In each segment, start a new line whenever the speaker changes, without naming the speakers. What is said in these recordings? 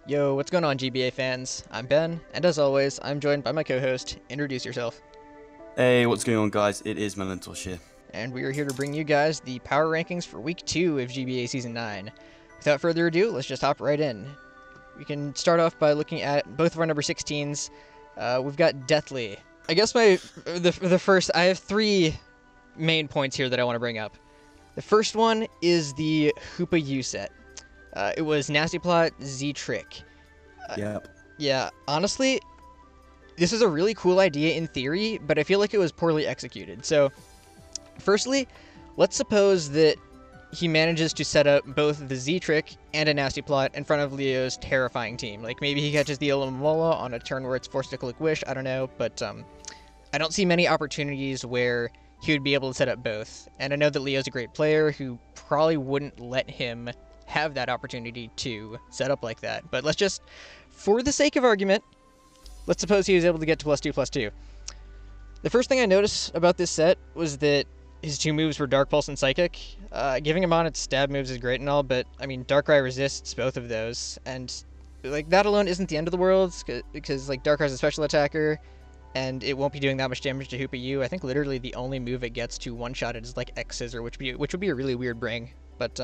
Yo, what's going on, GBA fans? I'm Ben, and as always, I'm joined by my co-host. Introduce yourself.
Hey, what's going on, guys? It is Melantosh here.
And we are here to bring you guys the power rankings for Week 2 of GBA Season 9. Without further ado, let's just hop right in. We can start off by looking at both of our number 16s. We've got Deathly. I guess the first, I have three main points here that I want to bring up. The first one is the Hoopa U set. It was Nasty Plot, Z-Trick.
Yep.
Yeah, honestly, this is a really cool idea in theory, but I feel like it was poorly executed. So, firstly, let's suppose that he manages to set up both the Z-Trick and a Nasty Plot in front of Leo's terrifying team. Like, maybe he catches the Ilamola on a turn where it's forced to click Wish, I don't know, but I don't see many opportunities where he would be able to set up both. And I know that Leo's a great player who probably wouldn't let him have that opportunity to set up like that. But let's just, for the sake of argument, let's suppose he was able to get to +2/+2. The first thing I noticed about this set was that his two moves were Dark Pulse and Psychic. Giving him on its stab moves is great and all, but I mean, Darkrai resists both of those, and like that alone isn't the end of the world, because like Darkrai's a special attacker, and it won't be doing that much damage to Hoopa U. I think literally the only move it gets to one-shot it is like X-Scissor, which would be a really weird bring, but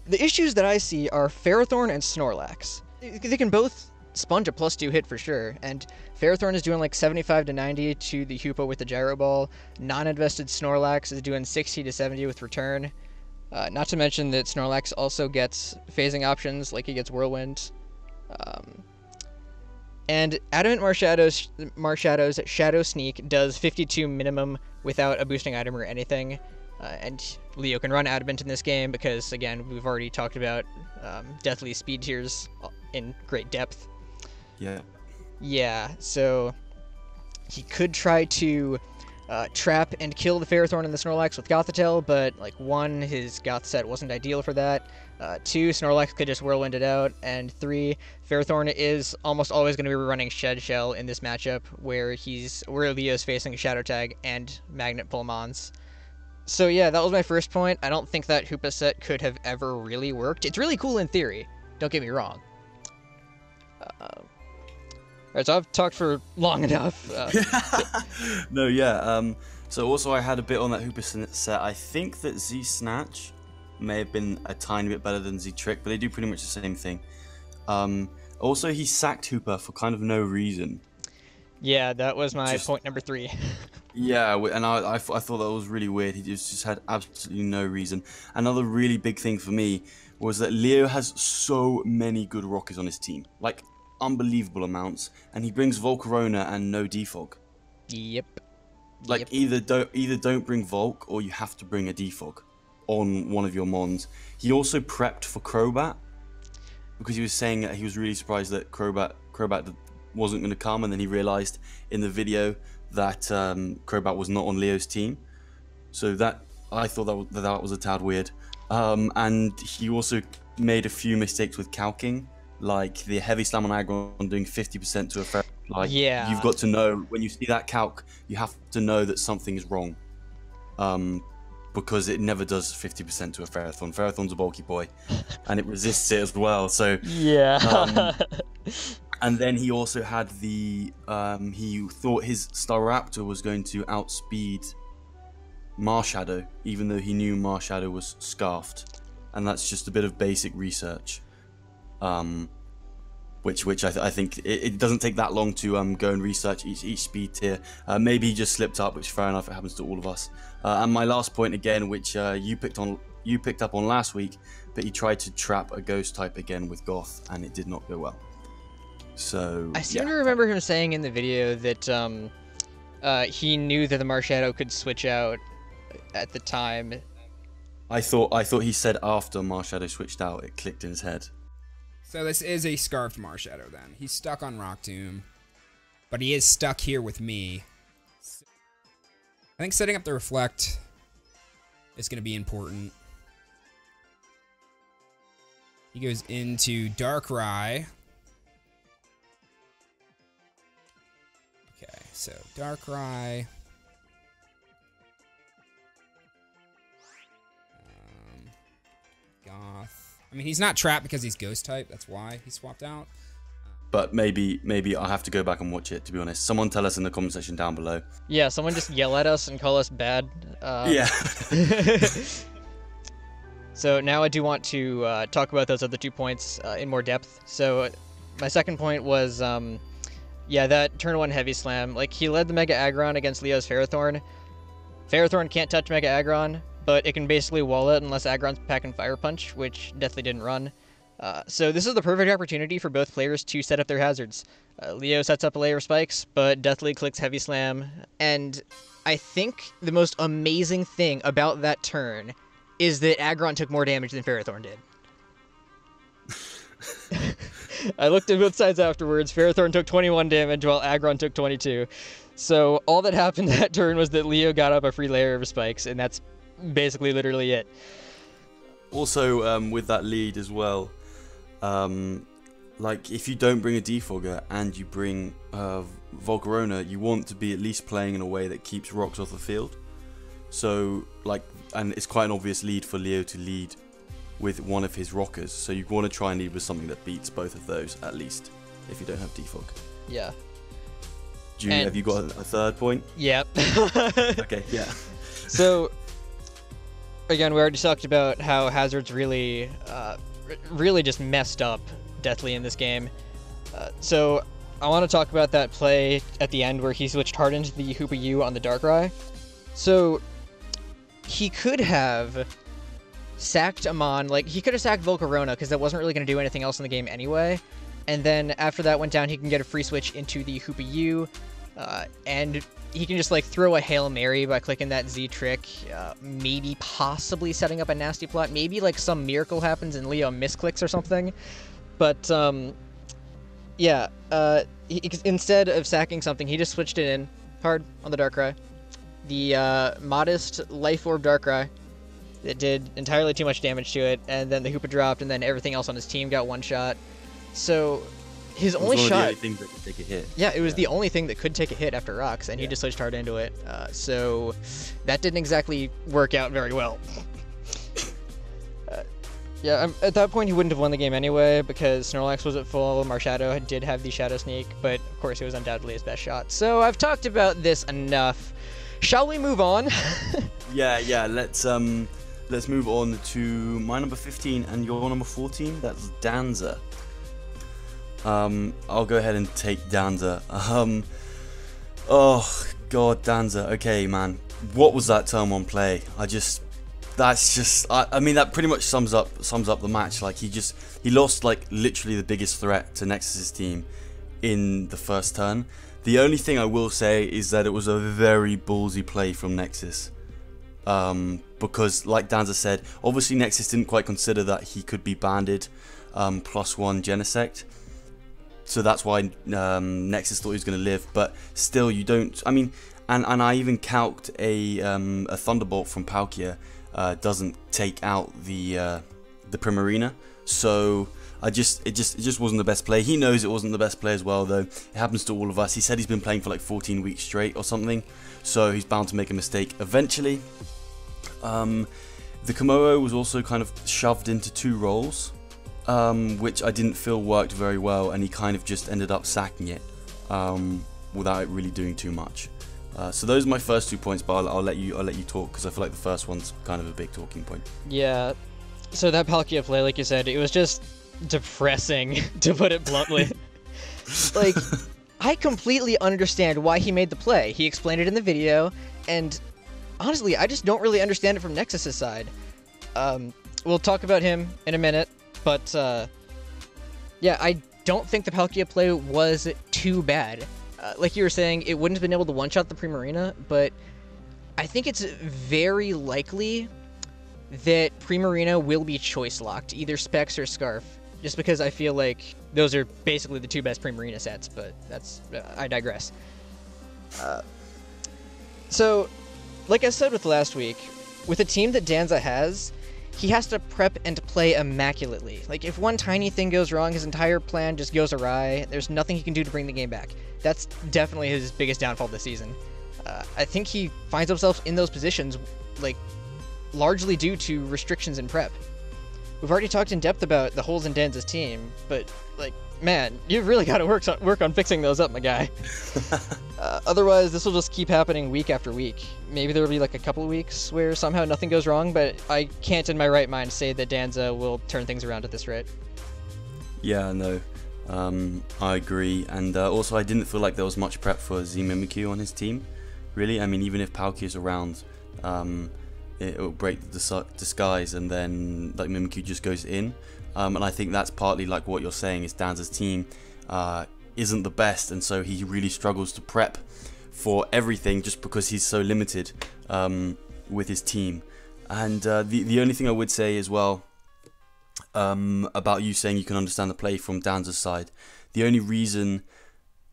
the issues that I see are Ferrothorn and Snorlax. They can both sponge a +2 hit for sure, and Ferrothorn is doing like 75 to 90 to the Hoopa with the Gyro Ball. Non-invested Snorlax is doing 60 to 70 with Return. Not to mention that Snorlax also gets phasing options, like he gets Whirlwind. And Adamant Marshadow's Shadow Sneak does 52 minimum without a boosting item or anything. And Leo can run Adamant in this game because, again, we've already talked about Deathly's speed tiers in great depth.
Yeah.
Yeah, so he could try to trap and kill the Ferrothorn and the Snorlax with Gothitelle, but, like, one, his Goth set wasn't ideal for that. Two, Snorlax could just Whirlwind it out. And three, Ferrothorn is almost always going to be running Shed Shell in this matchup where Leo's facing a Shadow Tag and Magnet Pull Mons. So yeah, that was my first point. I don't think that Hoopa set could have ever really worked. It's really cool in theory, don't get me wrong. Alright, so I've talked for long enough.
No, yeah. So also I had a bit on that Hoopa set. I think that Z-Snatch may have been a tiny bit better than Z-Trick, but they do pretty much the same thing. Also, he sacked Hoopa for kind of no reason.
Yeah, that was my point number 3.
Yeah, and I thought that was really weird. He just had absolutely no reason. Another really big thing for me was that Leo has so many good rockers on his team, like unbelievable amounts, and he brings Volcarona and no Defog.
Yep.
Like either don't bring Volk or you have to bring a Defog on one of your Mons. He also prepped for Crobat because he was saying that he was really surprised that Crobat wasn't going to come, and then he realized in the video that Crobat was not on Leo's team. So that I thought that was a tad weird. And he also made a few mistakes with calking, like the heavy slam on Aggron doing 50% to a Ferrothorn. Like,
yeah.
You've got to know, when you see that calc, you have to know that something is wrong. Because it never does 50% to a Ferrothorn. Ferrothorn's a bulky boy, and it resists it as well. So
yeah.
And then he also had the, he thought his Staraptor was going to outspeed Marshadow, even though he knew Marshadow was scarfed. And that's just a bit of basic research. Which I think it doesn't take that long to go and research each speed tier. Maybe he just slipped up, which fair enough, it happens to all of us. And my last point again, which you picked up on last week, but he tried to trap a ghost type again with Goth, and it did not go well. So
I seem to remember him saying in the video that he knew that the Marshadow could switch out at the time.
I thought he said after Marshadow switched out, it clicked in his head.
So this is a Scarfed Marshadow then. He's stuck on Rock Tomb, but he is stuck here with me. I think setting up the Reflect is going to be important. He goes into Darkrai. Okay, so Darkrai. Goth. I mean, he's not trapped because he's ghost type. That's why he swapped out.
But maybe I'll have to go back and watch it, to be honest. Someone tell us in the comment section down below.
Yeah, someone just yell at us and call us bad.
Yeah.
So now I do want to talk about those other 2 points in more depth. So my second point was, yeah, that turn 1 heavy slam. Like, he led the Mega Aggron against Leo's Ferrothorn. Ferrothorn can't touch Mega Aggron, but it can basically wall it unless Aggron's packing Fire Punch, which Deathly didn't run. So this is the perfect opportunity for both players to set up their hazards. Leo sets up a layer of spikes, but Deathly clicks Heavy Slam, and I think the most amazing thing about that turn is that Aggron took more damage than Ferrothorn did. I looked at both sides afterwards. Ferrothorn took 21 damage while Aggron took 22. So all that happened that turn was that Leo got up a free layer of spikes, and that's basically literally it.
Also, with that lead as well, like, if you don't bring a defogger and you bring Volcarona, you want to be at least playing in a way that keeps rocks off the field. So, like, and it's quite an obvious lead for Leo to lead with one of his rockers. So you want to try and lead with something that beats both of those, at least, if you don't have defog.
Yeah.
Have you got a third point?
Yep.
Okay, yeah.
So, again, we already talked about how hazards really just messed up Deathly in this game. So I want to talk about that play at the end where he switched hard into the Hoopa U on the Darkrai. So he could have sacked Amon, like, he could have sacked Volcarona because that wasn't really going to do anything else in the game anyway. And then after that went down, he can get a free switch into the Hoopa U, and he can just, like, throw a Hail Mary by clicking that Z trick, maybe possibly setting up a nasty plot. Maybe, like, some miracle happens and Leo misclicks or something. But, yeah, instead of sacking something, he just switched it in hard on the Darkrai. The modest Life Orb Darkrai that did entirely too much damage to it, and then the Hoopa dropped, and then everything else on his team got one shot. So his only shot.
It was one of the only things that could take a hit.
Yeah, it was the only thing that could take a hit after rocks, and he just switched hard into it. So that didn't exactly work out very well. Yeah, at that point he wouldn't have won the game anyway because Snorlax was at full, Marshadow did have the Shadow Sneak, but of course it was undoubtedly his best shot. So I've talked about this enough. Shall we move on?
Yeah, let's move on to my number 15 and your number 14. That's Danza. I'll go ahead and take Danza. Oh god, Danza. Okay, man. What was that turn 1 play? I mean, that pretty much sums up the match. Like, he lost, like, literally the biggest threat to Nexus's team in the first turn. The only thing I will say is that it was a very ballsy play from Nexus. Because, like Danza said, obviously Nexus didn't quite consider that he could be banded +1 Genesect. So that's why Nexus thought he was going to live. But still, you don't... I mean, and I even calced a Thunderbolt from Palkia doesn't take out the Primarina. So... It just wasn't the best play. He knows it wasn't the best play as well, though. It happens to all of us. He said he's been playing for like 14 weeks straight or something, so he's bound to make a mistake eventually. The Komodo was also kind of shoved into 2 roles, which I didn't feel worked very well, and he kind of just ended up sacking it without it really doing too much. So those are my first 2 points, but I'll let you talk because I feel like the first one's kind of a big talking point.
Yeah. So that Palkia play, like you said, it was just depressing, to put it bluntly. Like, I completely understand why he made the play. He explained it in the video, and honestly, I just don't really understand it from Nexus's side. We'll talk about him in a minute, but yeah, I don't think the Palkia play was too bad. Like you were saying, it wouldn't have been able to one-shot the Primarina, but I think it's very likely that Primarina will be choice-locked, either Specs or Scarf. Just because I feel like those are basically the 2 best Primarina sets, but that's... I digress. So, like I said with last week, with a team that Danza has, he has to prep and play immaculately. Like, if one tiny thing goes wrong, his entire plan just goes awry. There's nothing he can do to bring the game back. That's definitely his biggest downfall this season. I think he finds himself in those positions, like, largely due to restrictions in prep. we've already talked in depth about the holes in Danza's team, but, like, man, you've really got to work on fixing those up, my guy. Otherwise, this will just keep happening week after week. Maybe there will be, like, a couple of weeks where somehow nothing goes wrong, but I can't in my right mind say that Danza will turn things around at this rate.
Yeah, no. I agree. And also, I didn't feel like there was much prep for Z Mimikyu on his team, really. I mean, even if Palkia is around, it will break the disguise, and then like Mimikyu just goes in. And I think that's partly like what you're saying is Danza's team isn't the best, and so he really struggles to prep for everything just because he's so limited with his team. And the only thing I would say as well about you saying you can understand the play from Danza's side, the only reason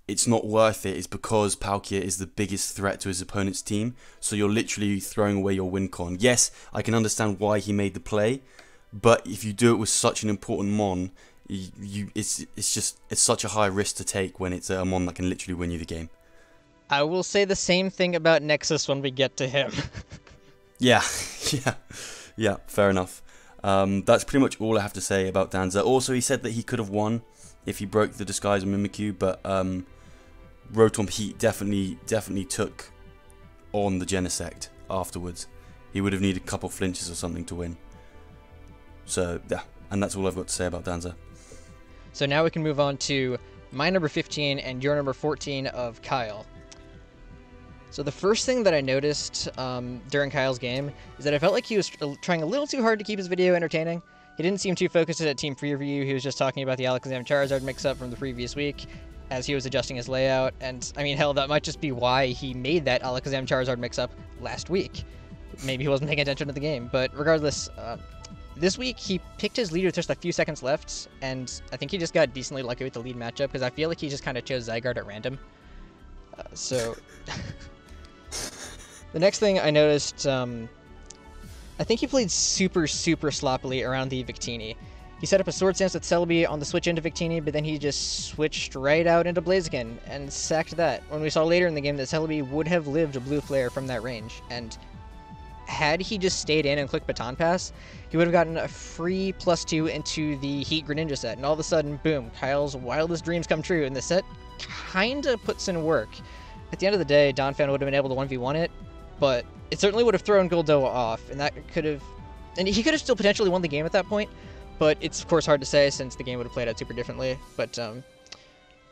it's not worth it is because Palkia is the biggest threat to his opponent's team, so you're literally throwing away your win con. Yes, I can understand why he made the play, but if you do it with such an important mon, it's such a high risk to take when it's a mon that can literally win you the game.
I will say the same thing about Nexus when we get to him.
Yeah, fair enough. That's pretty much all I have to say about Danza. Also, he said that he could have won if he broke the disguise on Mimikyu, but Rotom Heat definitely took on the Genesect afterwards. He would have needed a couple flinches or something to win. So, yeah, and that's all I've got to say about Danza.
So now we can move on to my number 15 and your number 14 of Kyle. So the first thing that I noticed during Kyle's game is that I felt like he was trying a little too hard to keep his video entertaining. He didn't seem too focused at Team Preview. He was just talking about the Alakazam Charizard mix-up from the previous week as he was adjusting his layout. And, I mean, hell, that might just be why he made that Alakazam Charizard mix-up last week. Maybe he wasn't paying attention to the game. But regardless, this week he picked his lead with just a few seconds left, and I think he just got decently lucky with the lead matchup because I feel like he just kind of chose Zygarde at random. The next thing I noticed, I think he played super sloppily around the Victini. He set up a Sword Stance with Celebi on the switch into Victini, but then he just switched right out into Blaziken and sacked that, when we saw later in the game that Celebi would have lived a Blue Flare from that range, and had he just stayed in and clicked Baton Pass, he would have gotten a free +2 into the Heat Greninja set, and all of a sudden, boom, Kyle's wildest dreams come true, and the set kinda puts in work. At the end of the day, Donphan would have been able to 1v1 it, but it certainly would have thrown Goldoa off, and that could have... And he could have still potentially won the game at that point, but it's of course hard to say since the game would have played out super differently. But,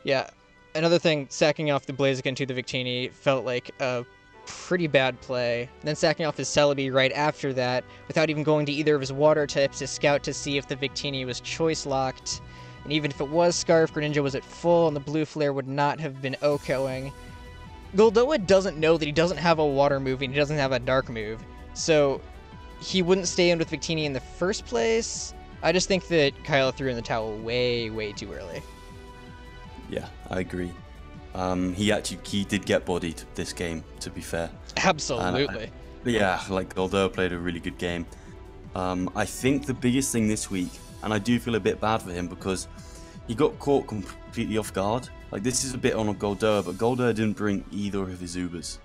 yeah. Another thing, sacking off the Blaziken to the Victini felt like a pretty bad play. Then sacking off his Celebi right after that, without even going to either of his water types to scout to see if the Victini was choice-locked. And even if it was Scarf, Greninja was at full, and the Blue Flare would not have been OHKOing. Goldoa doesn't know that he doesn't have a water move and he doesn't have a dark move, so he wouldn't stay in with Victini in the first place. I just think that Kyle threw in the towel way too early.
Yeah, I agree. He did get bodied this game, to be fair.
Absolutely.
Yeah, like Goldoa played a really good game. I think the biggest thing this week, and I do feel a bit bad for him because he got caught completely off guard. Like, this is a bit on a Goldoa, but Goldoa didn't bring either of his Ubers.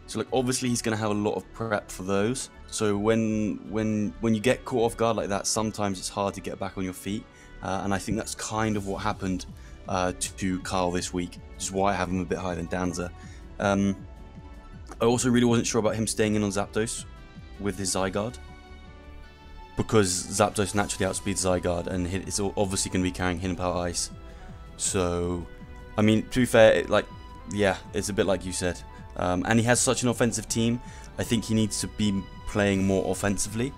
So, like, obviously he's going to have a lot of prep for those. So when you get caught off guard like that, sometimes it's hard to get back on your feet. And I think that's kind of what happened to Kyle this week, which is why I have him a bit higher than Danza. I also really wasn't sure about him staying in on Zapdos with his Zygarde, because Zapdos naturally outspeeds Zygarde, and it's obviously going to be carrying Hidden Power Ice. So, I mean, to be fair, it's a bit like you said. And he has such an offensive team, I think he needs to be playing more offensively,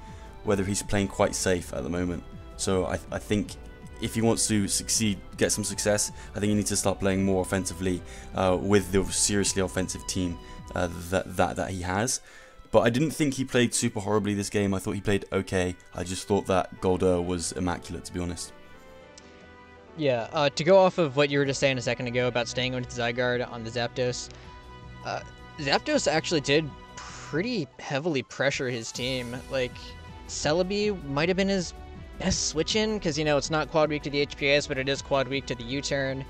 whether he's playing quite safe at the moment. So I think if he wants to succeed, get some success, I think he needs to start playing more offensively with the seriously offensive team that he has. But I didn't think he played super horribly this game. I thought he played okay. I just thought that Goldoa was immaculate, to be honest.
Yeah, to go off of what you were just saying a second ago about staying with Zygarde on the Zapdos, Zapdos actually did pretty heavily pressure his team. Like, Celebi might have been his best switch-in, because, you know, it's not quad weak to the HPS, but it is quad weak to the U-turn.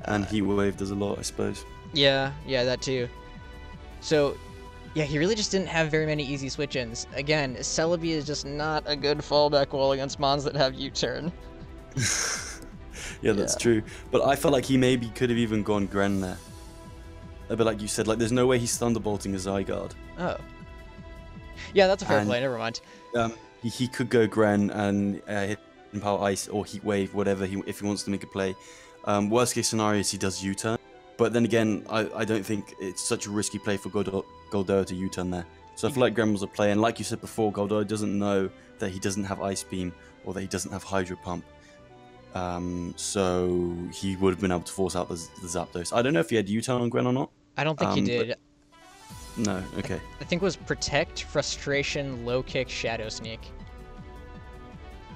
And Heat Wave does a lot, I suppose.
Yeah, that too. So, Yeah, he really just didn't have very many easy switch-ins. Again, Celebi is just not a good fallback wall against mons that have U-turn.
Yeah, that's true. But I felt like he maybe could have even gone Gren there. But like you said, like there's no way he's thunderbolting a Zygarde.
Oh. Yeah, that's a fair play. Never mind.
He could go Gren and hit Power Ice or Heat Wave, whatever if he wants to make a play. Worst case scenario is he does U-turn. But then again, I don't think it's such a risky play for Goldoa to U-turn there. So I feel like Gren was a play, and like you said before, Goldoa doesn't know that he doesn't have Ice Beam or that he doesn't have Hydro Pump. So he would have been able to force out the Zapdos. I don't know if he had U-turn on Gren or not.
I don't think he did.
No, okay.
I think it was Protect, Frustration, Low Kick, Shadow Sneak.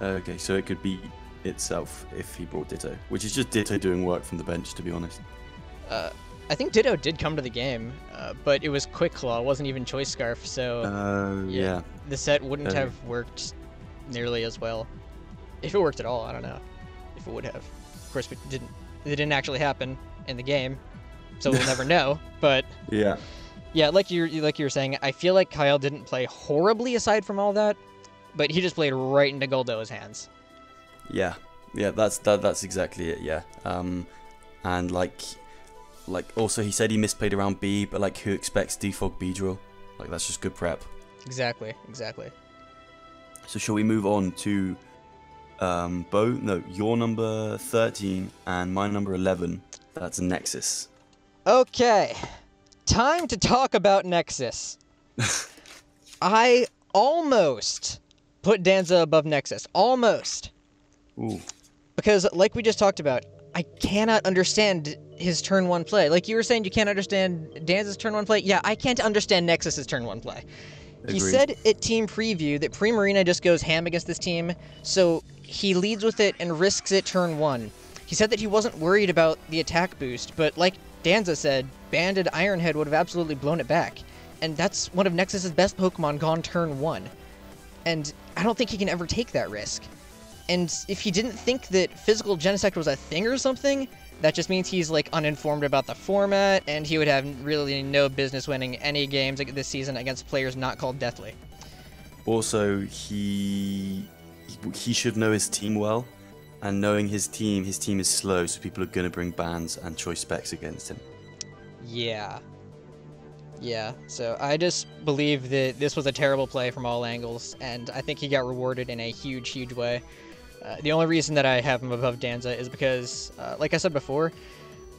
Okay, so it could be itself if he brought Ditto, which is just Ditto doing work from the bench, to be honest.
I think Ditto did come to the game, but it was Quick Claw, it wasn't even Choice Scarf, so
yeah.
The set wouldn't have worked nearly as well. If it worked at all, I don't know if it would have. Of course, it didn't actually happen in the game, so we'll never know, but... Yeah, like you were saying, I feel like Kyle didn't play horribly aside from all that, but he just played right into Goldoa's hands.
Yeah, that's exactly it. Yeah, and like also he said he misplayed around B, but like who expects defog B drill? Like that's just good prep.
Exactly.
So shall we move on to Bo? No, your number 13 and my number 11. That's Nexus.
Okay. Time to talk about Nexus. I almost put Danza above Nexus. Almost.
Ooh.
Because, like we just talked about, I cannot understand his turn 1 play. Like you were saying you can't understand Danza's turn 1 play. Yeah, I can't understand Nexus's turn 1 play.
Agreed.
He said at Team Preview that Primarina just goes ham against this team, so he leads with it and risks it turn 1. He said that he wasn't worried about the attack boost, but like Danza said, Banded Ironhead would have absolutely blown it back. And that's one of Nexus's best Pokemon gone turn 1. And I don't think he can ever take that risk. And if he didn't think that physical Genesect was a thing or something, that just means he's like uninformed about the format, and he would have really no business winning any games this season against players not called Deathly.
Also, he should know his team well, and knowing his team is slow, so people are going to bring bans and choice specs against him.
Yeah, so I just believe that this was a terrible play from all angles, and I think he got rewarded in a huge way. The only reason that I have him above Danza is because, like I said before,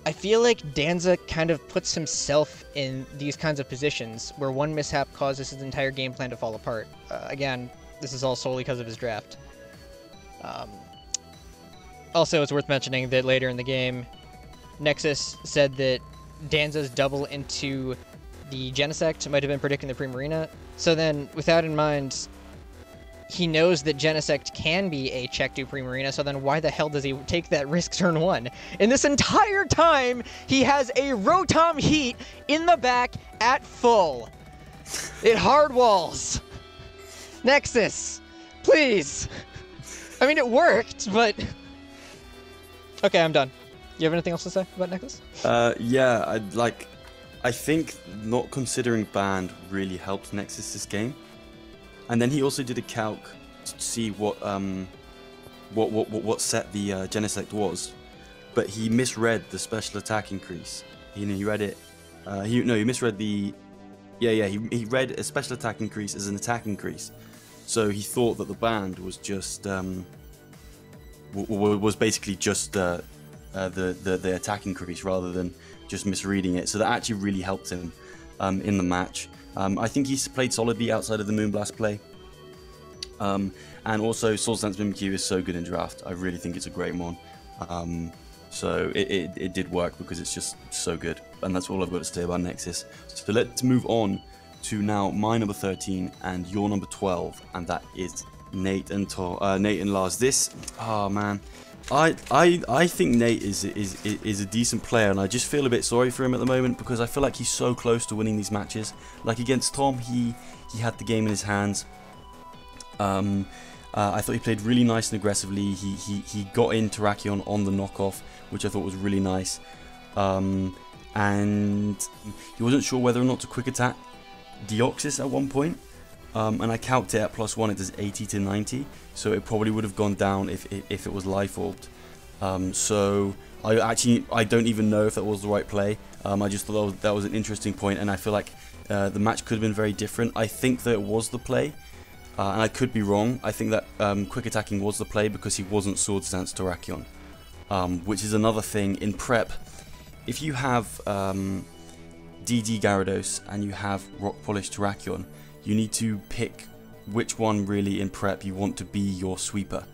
I feel like Danza kind of puts himself in these kinds of positions where one mishap causes his entire game plan to fall apart. Again, this is all solely because of his draft. Also, it's worth mentioning that later in the game, Nexus said that Danza's double into the Genesect might have been predicting the Primarina. So then, with that in mind, he knows that Genesect can be a check to Primarina, so then why the hell does he take that risk turn 1? And this entire time, he has a Rotom Heat in the back at full. It hard walls. Nexus, please. I mean, it worked, but... Okay, I'm done. You have anything else to say about Nexus?
Yeah, I think not considering banned really helped Nexus this game. And then he also did a calc to see what set the Genesect was, but he misread the special attack increase. He read it. He misread the. He read a special attack increase as an attack increase, so he thought that the band was just was basically just the attack increase rather than just misreading it. So that actually really helped him in the match. I think he's played solidly outside of the Moonblast play. And also, Swords Dance Mimikyu is so good in draft. I really think it's a great mon. So it did work because it's just so good. And that's all I've got to say about Nexus. So let's move on to now my number 13 and your number 12. And that is Nate and Lars. This, oh man. I think Nate is a decent player, and I just feel a bit sorry for him at the moment because I feel like he's so close to winning these matches. Like against Tom, he had the game in his hands. I thought he played really nice and aggressively. He got in Terrakion on the knockoff, which I thought was really nice. And he wasn't sure whether or not to quick attack Deoxys at one point, and I calced it at +1. It does 80 to 90, so it probably would have gone down if it was life orbed. So I don't even know if that was the right play. I just thought that was an interesting point, and I feel like the match could have been very different. I think that it was the play, and I could be wrong. I think that quick attacking was the play because he wasn't Swords Dance Terrakion, which is another thing in prep. If you have DD Gyarados and you have Rock Polish Terrakion, you need to pick which one really in prep you want to be your sweeper.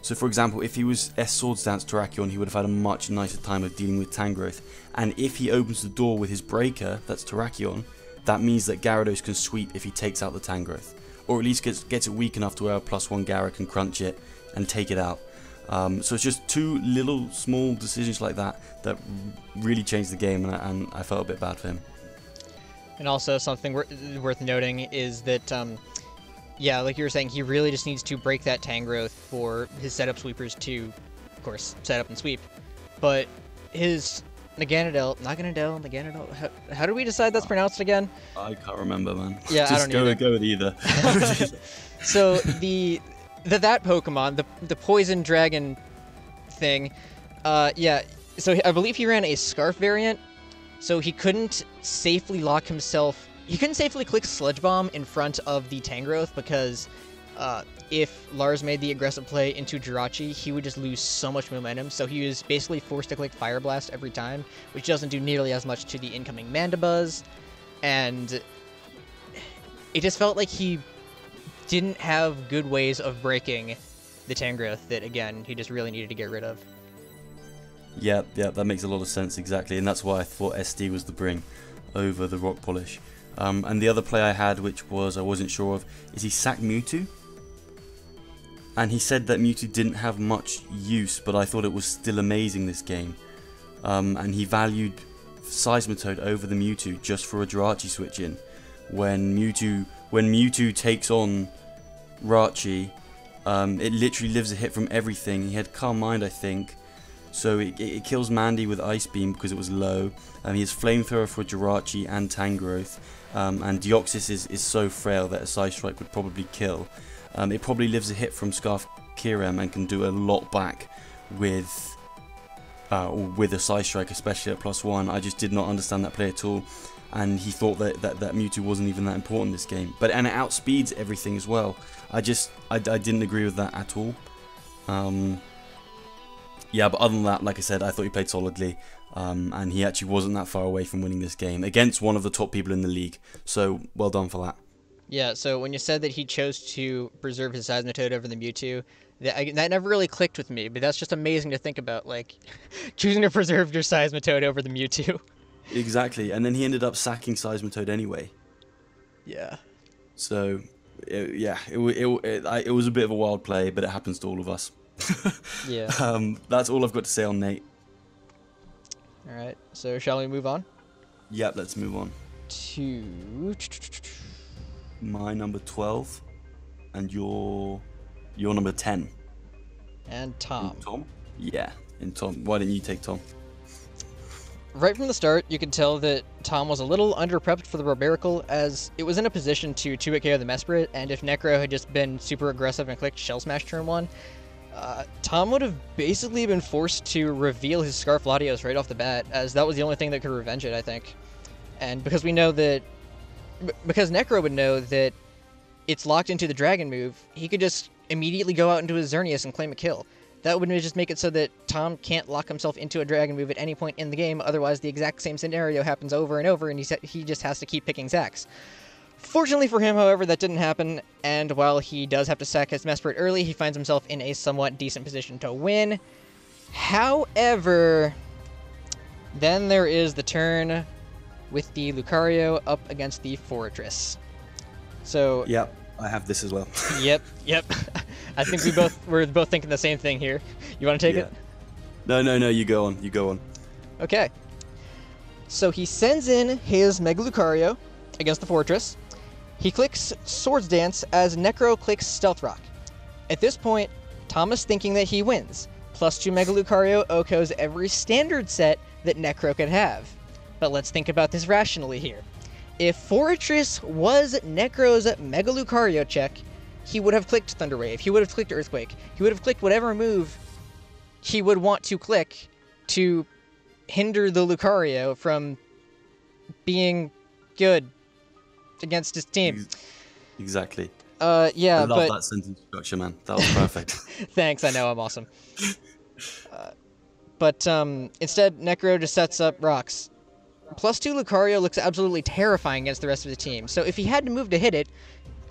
So for example, if he was S Swords Dance Terrakion, he would have had a much nicer time of dealing with Tangrowth. And if he opens the door with his breaker, that's Terrakion, that means that Gyarados can sweep if he takes out the Tangrowth. Or at least gets it weak enough to where a +1 Gyara can crunch it and take it out. So it's just two little small decisions like that really changed the game, and I felt a bit bad for him.
And also something worth noting is that, yeah, like you were saying, he really just needs to break that Tangrowth for his setup sweepers to, of course, set up and sweep. But his Naganadel, how do we decide that's pronounced again?
I can't remember, man.
Yeah,
just
I don't
go with either.
So that Pokemon, the Poison Dragon thing, yeah, so I believe he ran a Scarf variant, so he couldn't safely lock himself. He couldn't safely click Sludge Bomb in front of the Tangrowth because if Lars made the aggressive play into Jirachi, he would just lose so much momentum. So he was basically forced to click Fire Blast every time, which doesn't do nearly as much to the incoming Mandibuzz. And it just felt like he didn't have good ways of breaking the Tangrowth that, again, he just really needed to get rid of.
Yeah, that makes a lot of sense, exactly. And that's why I thought SD was the bring over the Rock Polish. And the other play I had, which was I wasn't sure of, is he sacked Mewtwo. And he said that Mewtwo didn't have much use, but I thought it was still amazing this game. And he valued Seismitoad over the Mewtwo just for a Jirachi switch in. When Mewtwo takes on Rachi, it literally lives a hit from everything. He had Calm Mind, I think. So it kills Mandy with Ice Beam because it was low. He has Flamethrower for Jirachi and Tangrowth. And Deoxys is so frail that a Side Strike would probably kill. It probably lives a hit from Scarf Kirem and can do a lot back with a Side Strike, especially at +1. I just did not understand that play at all. And he thought that Mewtwo wasn't even that important this game. And it outspeeds everything as well. I didn't agree with that at all. Yeah, but other than that, like I said, I thought he played solidly, and he actually wasn't that far away from winning this game against one of the top people in the league. So, well done for that.
Yeah, so when you said that he chose to preserve his Seismitoad over the Mewtwo, that never really clicked with me, but that's just amazing to think about, like, choosing to preserve your Seismitoad over the Mewtwo.
Exactly, and then he ended up sacking Seismitoad anyway.
Yeah.
So, it was a bit of a wild play, but it happens to all of us.
Yeah.
That's all I've got to say on Nate.
Alright, so shall we move on?
Yep, let's move on.
To
My number 12, and your number 10.
And Tom.
And Tom? Yeah, and Tom. Why didn't you take Tom?
Right from the start, you could tell that Tom was a little under-prepped for the Barbaracle, as it was in a position to 2-hit KO the Mesprit, and if Necro had just been super aggressive and clicked Shell Smash turn 1, Tom would have basically been forced to reveal his Scarf Latios right off the bat, as that was the only thing that could revenge it, I think. And because we know that... Because Necro would know that it's locked into the Dragon move, he could just immediately go out into his Xerneas and claim a kill. That would just make it so that Tom can't lock himself into a Dragon move at any point in the game, otherwise the exact same scenario happens over and over, and he just has to keep picking Zax. Fortunately for him, however, that didn't happen, and while he does have to sack his Mesprit early, he finds himself in a somewhat decent position to win. However, then there is the turn with the Lucario up against the Fortress. So...
Yep, I have this as well.
Yep. I think we're both thinking the same thing here. You want to take it?
No, you go on.
Okay. So he sends in his Mega Lucario against the Fortress. He clicks Swords Dance as Necro clicks Stealth Rock. At this point, Thomas thinking that he wins. +2 Mega Lucario OHKOs every standard set that Necro could have. But let's think about this rationally here. If Fortress was Necro's Mega Lucario check, he would have clicked Thunder Wave, he would have clicked Earthquake, he would have clicked whatever move he would want to click to hinder the Lucario from being good against his team.
Exactly.
Yeah,
I love that sentence structure, man. That was perfect.
Thanks, I know, I'm awesome. But instead, Necro just sets up rocks. +2 Lucario looks absolutely terrifying against the rest of the team, so if he had to move to hit it,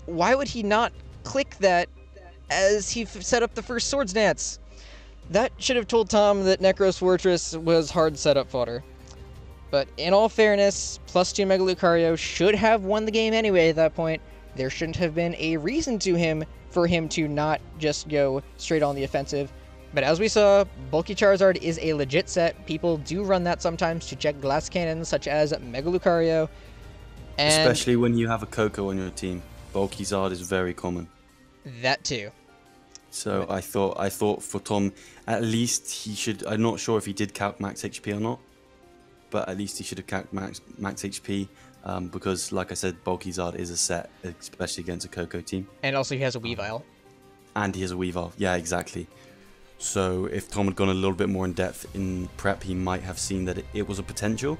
why would he not click that as he set up the first Swords Dance? That should have told Tom that Necro's Fortress was hard setup fodder. But in all fairness, +2 Mega Lucario should have won the game anyway at that point. There shouldn't have been a reason for him to not just go straight on the offensive. But as we saw, Bulky Charizard is a legit set. People do run that sometimes to check glass cannons such as Mega Lucario. And
especially when you have a Coco on your team. Bulky Zard is very common.
That too.
So I thought for Tom, at least he should. I'm not sure if he did calc max HP or not, but at least he should have calc max HP because, like I said, Bulky Zard is a set, especially against a Coco team.
And also he has a Weavile.
And he has a Weavile. Yeah, exactly. So if Tom had gone a little bit more in depth in prep, he might have seen that it was a potential.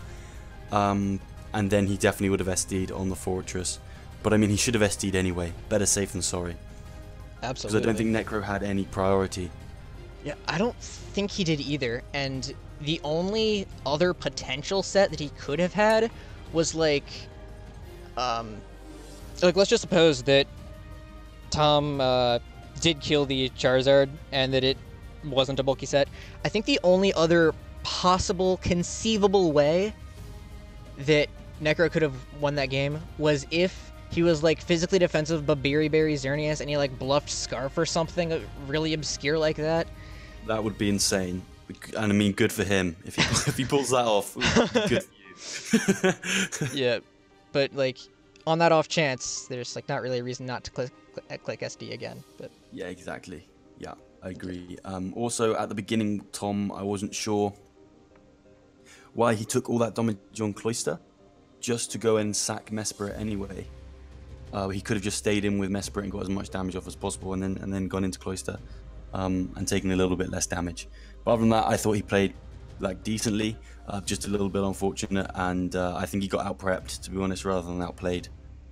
And then he definitely would have SD'd on the Fortress. But I mean, he should have SD'd anyway. Better safe than sorry.
Absolutely.
Because I don't think Necro had any priority.
Yeah, I don't think he did either. And the only other potential set that he could have had was like let's just suppose that Tom did kill the Charizard and that it wasn't a bulky set. I think the only other possible conceivable way that Necro could have won that game was if he was like physically defensive but Berry Xerneas and he like bluffed Scarf or something really obscure like that.
That would be insane. And I mean, good for him. If he pulls that off, good for you.
Yeah, but like on that off chance, there's like not really a reason not to click SD again. But
yeah, exactly. Yeah, I agree. Also, at the beginning, Tom, I wasn't sure why he took all that damage on Cloyster just to go and sack Mesprit anyway. He could have just stayed in with Mesprit and got as much damage off as possible, and then gone into Cloyster and taken a little bit less damage. But other than that, I thought he played like decently, just a little bit unfortunate, and I think he got out-prepped, to be honest, rather than outplayed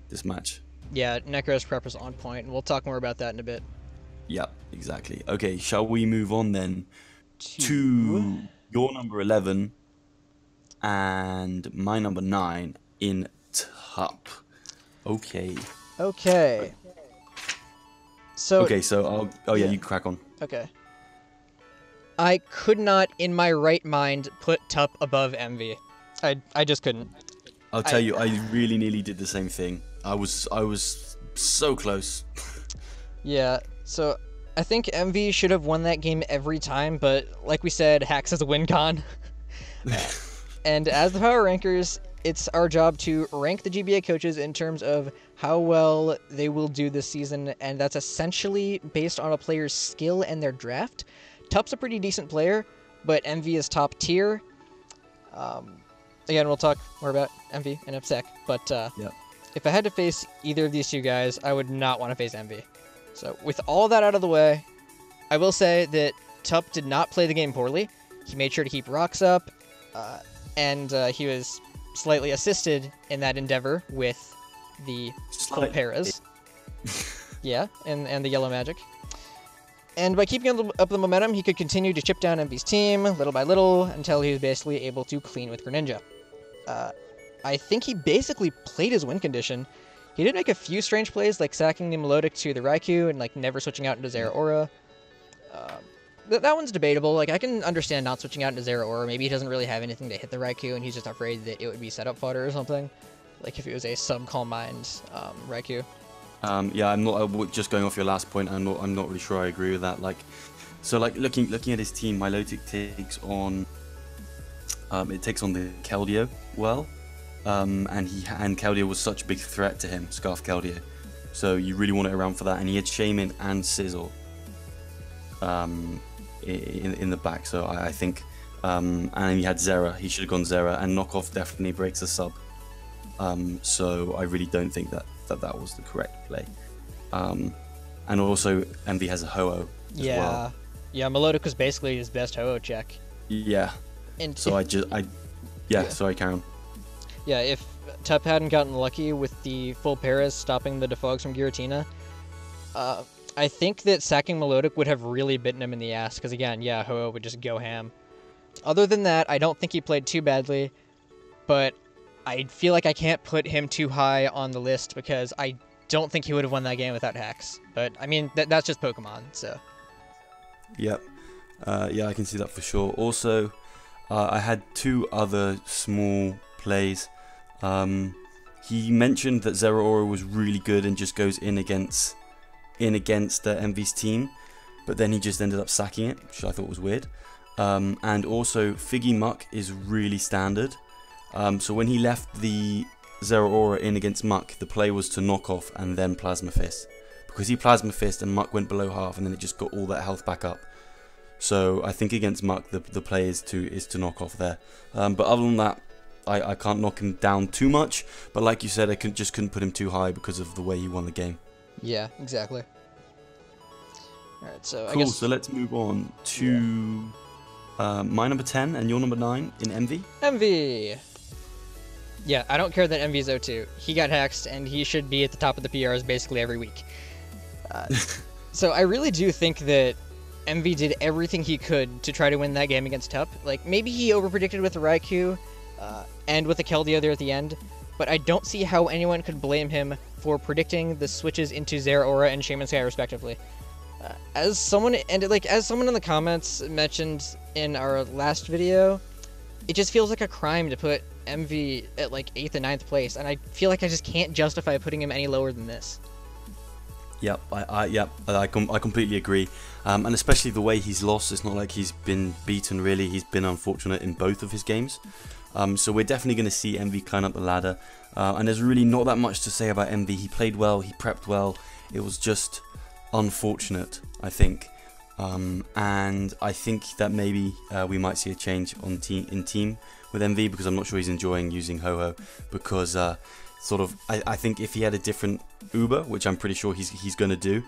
this match.
Yeah, Necro's prep was on point, and we'll talk more about that in a bit.
Yeah, exactly. Okay, shall we move on then to your number 11 and my number 9 in top. Okay.
So
you crack on.
Okay. I could not, in my right mind, put Tup above Envy. I just couldn't.
I'll tell you, I really nearly did the same thing. I was so close.
Yeah, so I think Envy should have won that game every time, but like we said, Hacks has a win con. And as the power rankers, it's our job to rank the GBA coaches in terms of how well they will do this season, and that's essentially based on a player's skill and their draft. Tup's a pretty decent player, but Envy is top tier. Again, we'll talk more about Envy in a sec, but if I had to face either of these two guys, I would not want to face Envy. So with all that out of the way, I will say that Tup did not play the game poorly. He made sure to keep rocks up, and he was slightly assisted in that endeavor with the Paras. Yeah, and the yellow magic. And by keeping up the momentum, he could continue to chip down Envy's team little by little until he was basically able to clean with Greninja. I think he basically played his win condition. He did make a few strange plays, like sacking the Melodic to the Raikou and like never switching out into Zeraora. That one's debatable. Like, I can understand not switching out into Zeraora. Maybe he doesn't really have anything to hit the Raikou, and he's just afraid that it would be setup fodder or something. Like if it was a sub-Calm Mind Raikou.
Yeah, I'm not just going off your last point. I'm not really sure I agree with that. Like, so like looking at his team, Milotic takes on the Keldeo well, and Keldeo was such a big threat to him, Scarf Keldeo. So you really want it around for that, and he had Shaman and Sizzle in the back. So I think, and he had Zera. He should have gone Zera, and Knockoff definitely breaks the sub. So I really don't think that was the correct play. And also, Envy has a Ho-Oh as well.
Yeah, Melodic was basically his best Ho-Oh check.
Yeah.
And
So sorry, Karen.
Yeah, if Tup hadn't gotten lucky with the full Paris stopping the defogs from Giratina, I think that sacking Melodic would have really bitten him in the ass, because again, yeah, Ho-Oh would just go ham. Other than that, I don't think he played too badly, but I feel like I can't put him too high on the list because I don't think he would have won that game without hacks. But, I mean, that's just Pokemon, so...
Yep. Yeah, I can see that for sure. Also, I had 2 other small plays. He mentioned that Zeraora was really good and just goes in against Envy's team, but then he just ended up sacking it, which I thought was weird. And also, Figgy Muck is really standard. So when he left the Zeraora in against Muck, the play was to knock off and then Plasma Fist. Because he Plasma Fist and Muck went below half and then it just got all that health back up. So I think against Muck the play is to knock off there. But other than that, I can't knock him down too much. But like you said, I just couldn't put him too high because of the way he won the game.
Yeah, exactly. Alright, so
cool,
I guess...
so let's move on to my number 10 and your number 9 in Envy.
Envy! Yeah, I don't care that Envy's 0-2. He got hexed, and he should be at the top of the PRs basically every week. So I really do think that Envy did everything he could to try to win that game against Tup. Like, maybe he overpredicted with the Raikou, and with the Keldeo there at the end, but I don't see how anyone could blame him for predicting the switches into Zeraora and Shaman Sky respectively. As someone in the comments mentioned in our last video, it just feels like a crime to put Envy at like 8th and 9th place, and I feel like I just can't justify putting him any lower than this.
Yep, I completely agree, and especially the way he's lost. It's not like he's been beaten really. He's been unfortunate in both of his games. So we're definitely going to see Envy climb up the ladder, and there's really not that much to say about Envy. He played well, he prepped well. It was just unfortunate, I think, and I think that maybe we might see a change in team with Envy, because I'm not sure he's enjoying using Ho-Oh, because I think if he had a different Uber, which I'm pretty sure he's going to do,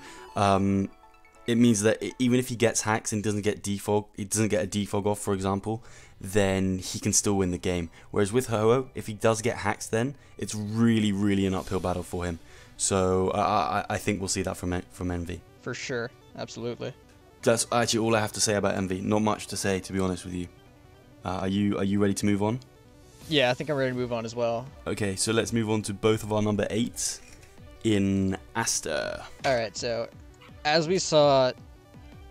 it means that even if he gets hacks and doesn't get a defog off, for example, then he can still win the game. Whereas with Ho-Oh, if he does get hacks, then it's really an uphill battle for him. So I think we'll see that from Envy.
For sure, absolutely.
That's actually all I have to say about Envy. Not much to say, to be honest with you. Are you ready to move on?
Yeah, I think I'm ready to move on as well.
Okay, so let's move on to both of our number 8s in Aster.
Alright, so as we saw,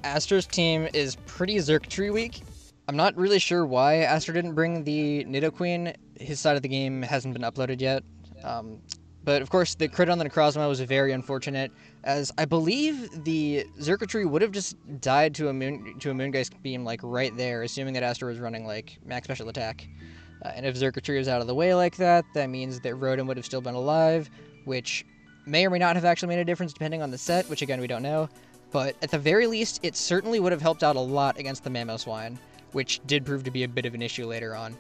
Aster's team is pretty Xurkitree weak. I'm not really sure why Aster didn't bring the Nidoqueen. His side of the game hasn't been uploaded yet. But of course, the crit on the Necrozma was very unfortunate, as I believe the Xurkitree would have just died to a Moongeist beam like right there, assuming that Aster was running like max special attack. And if Xurkitree was out of the way like that, that means that Rotom would have still been alive, which may or may not have actually made a difference depending on the set, which again we don't know. But at the very least, it certainly would have helped out a lot against the Mamoswine, which did prove to be a bit of an issue later on.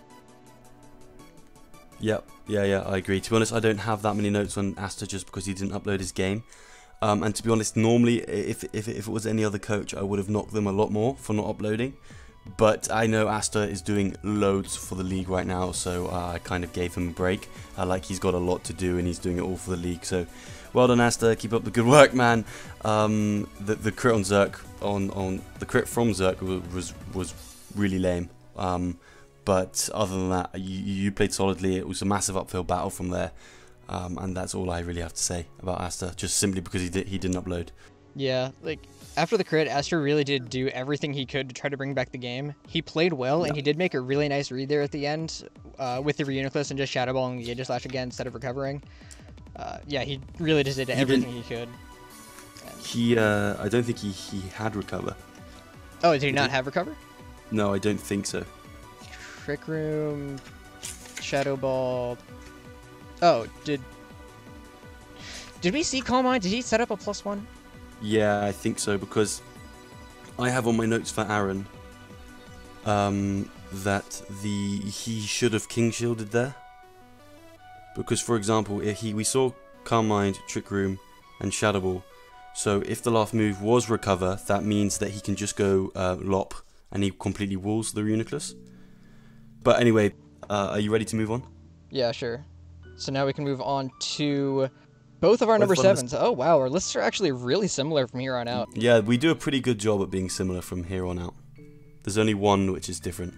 Yep, yeah, I agree. To be honest, I don't have that many notes on Aster just because he didn't upload his game. And to be honest, normally, if it was any other coach, I would have knocked them a lot more for not uploading. But I know Aster is doing loads for the league right now, so I kind of gave him a break. Like, he's got a lot to do and he's doing it all for the league. So, well done, Aster. Keep up the good work, man. The crit on Zerk, on the crit from Zerk was really lame. But other than that, you played solidly. It was a massive uphill battle from there, and that's all I really have to say about Aster. Just simply because he didn't upload. Yeah,
like after the crit, Aster really did do everything he could to try to bring back the game. He played well, and he did make a really nice read there at the end with the Reuniclus and just Shadow Ball and Giga Slash again instead of recovering. Yeah, he really just did everything he could.
I don't think he had recover.
Oh, did he not have recover?
No, I don't think so.
Trick Room, Shadow Ball. Oh, did we see Calm Mind? Did he set up a +1?
Yeah, I think so, because I have on my notes for Aaron that he should have King Shielded there. because, for example, we saw Calm Mind, Trick Room, and Shadow Ball. So if the last move was Recover, that means that he can just go Lop, and he completely walls the Reuniclus. But anyway, are you ready to move on?
Yeah, sure. So now we can move on to both of our number 7s. Oh wow, our lists are actually really similar from here on out.
Yeah, we do a pretty good job at being similar from here on out. There's only one which is different.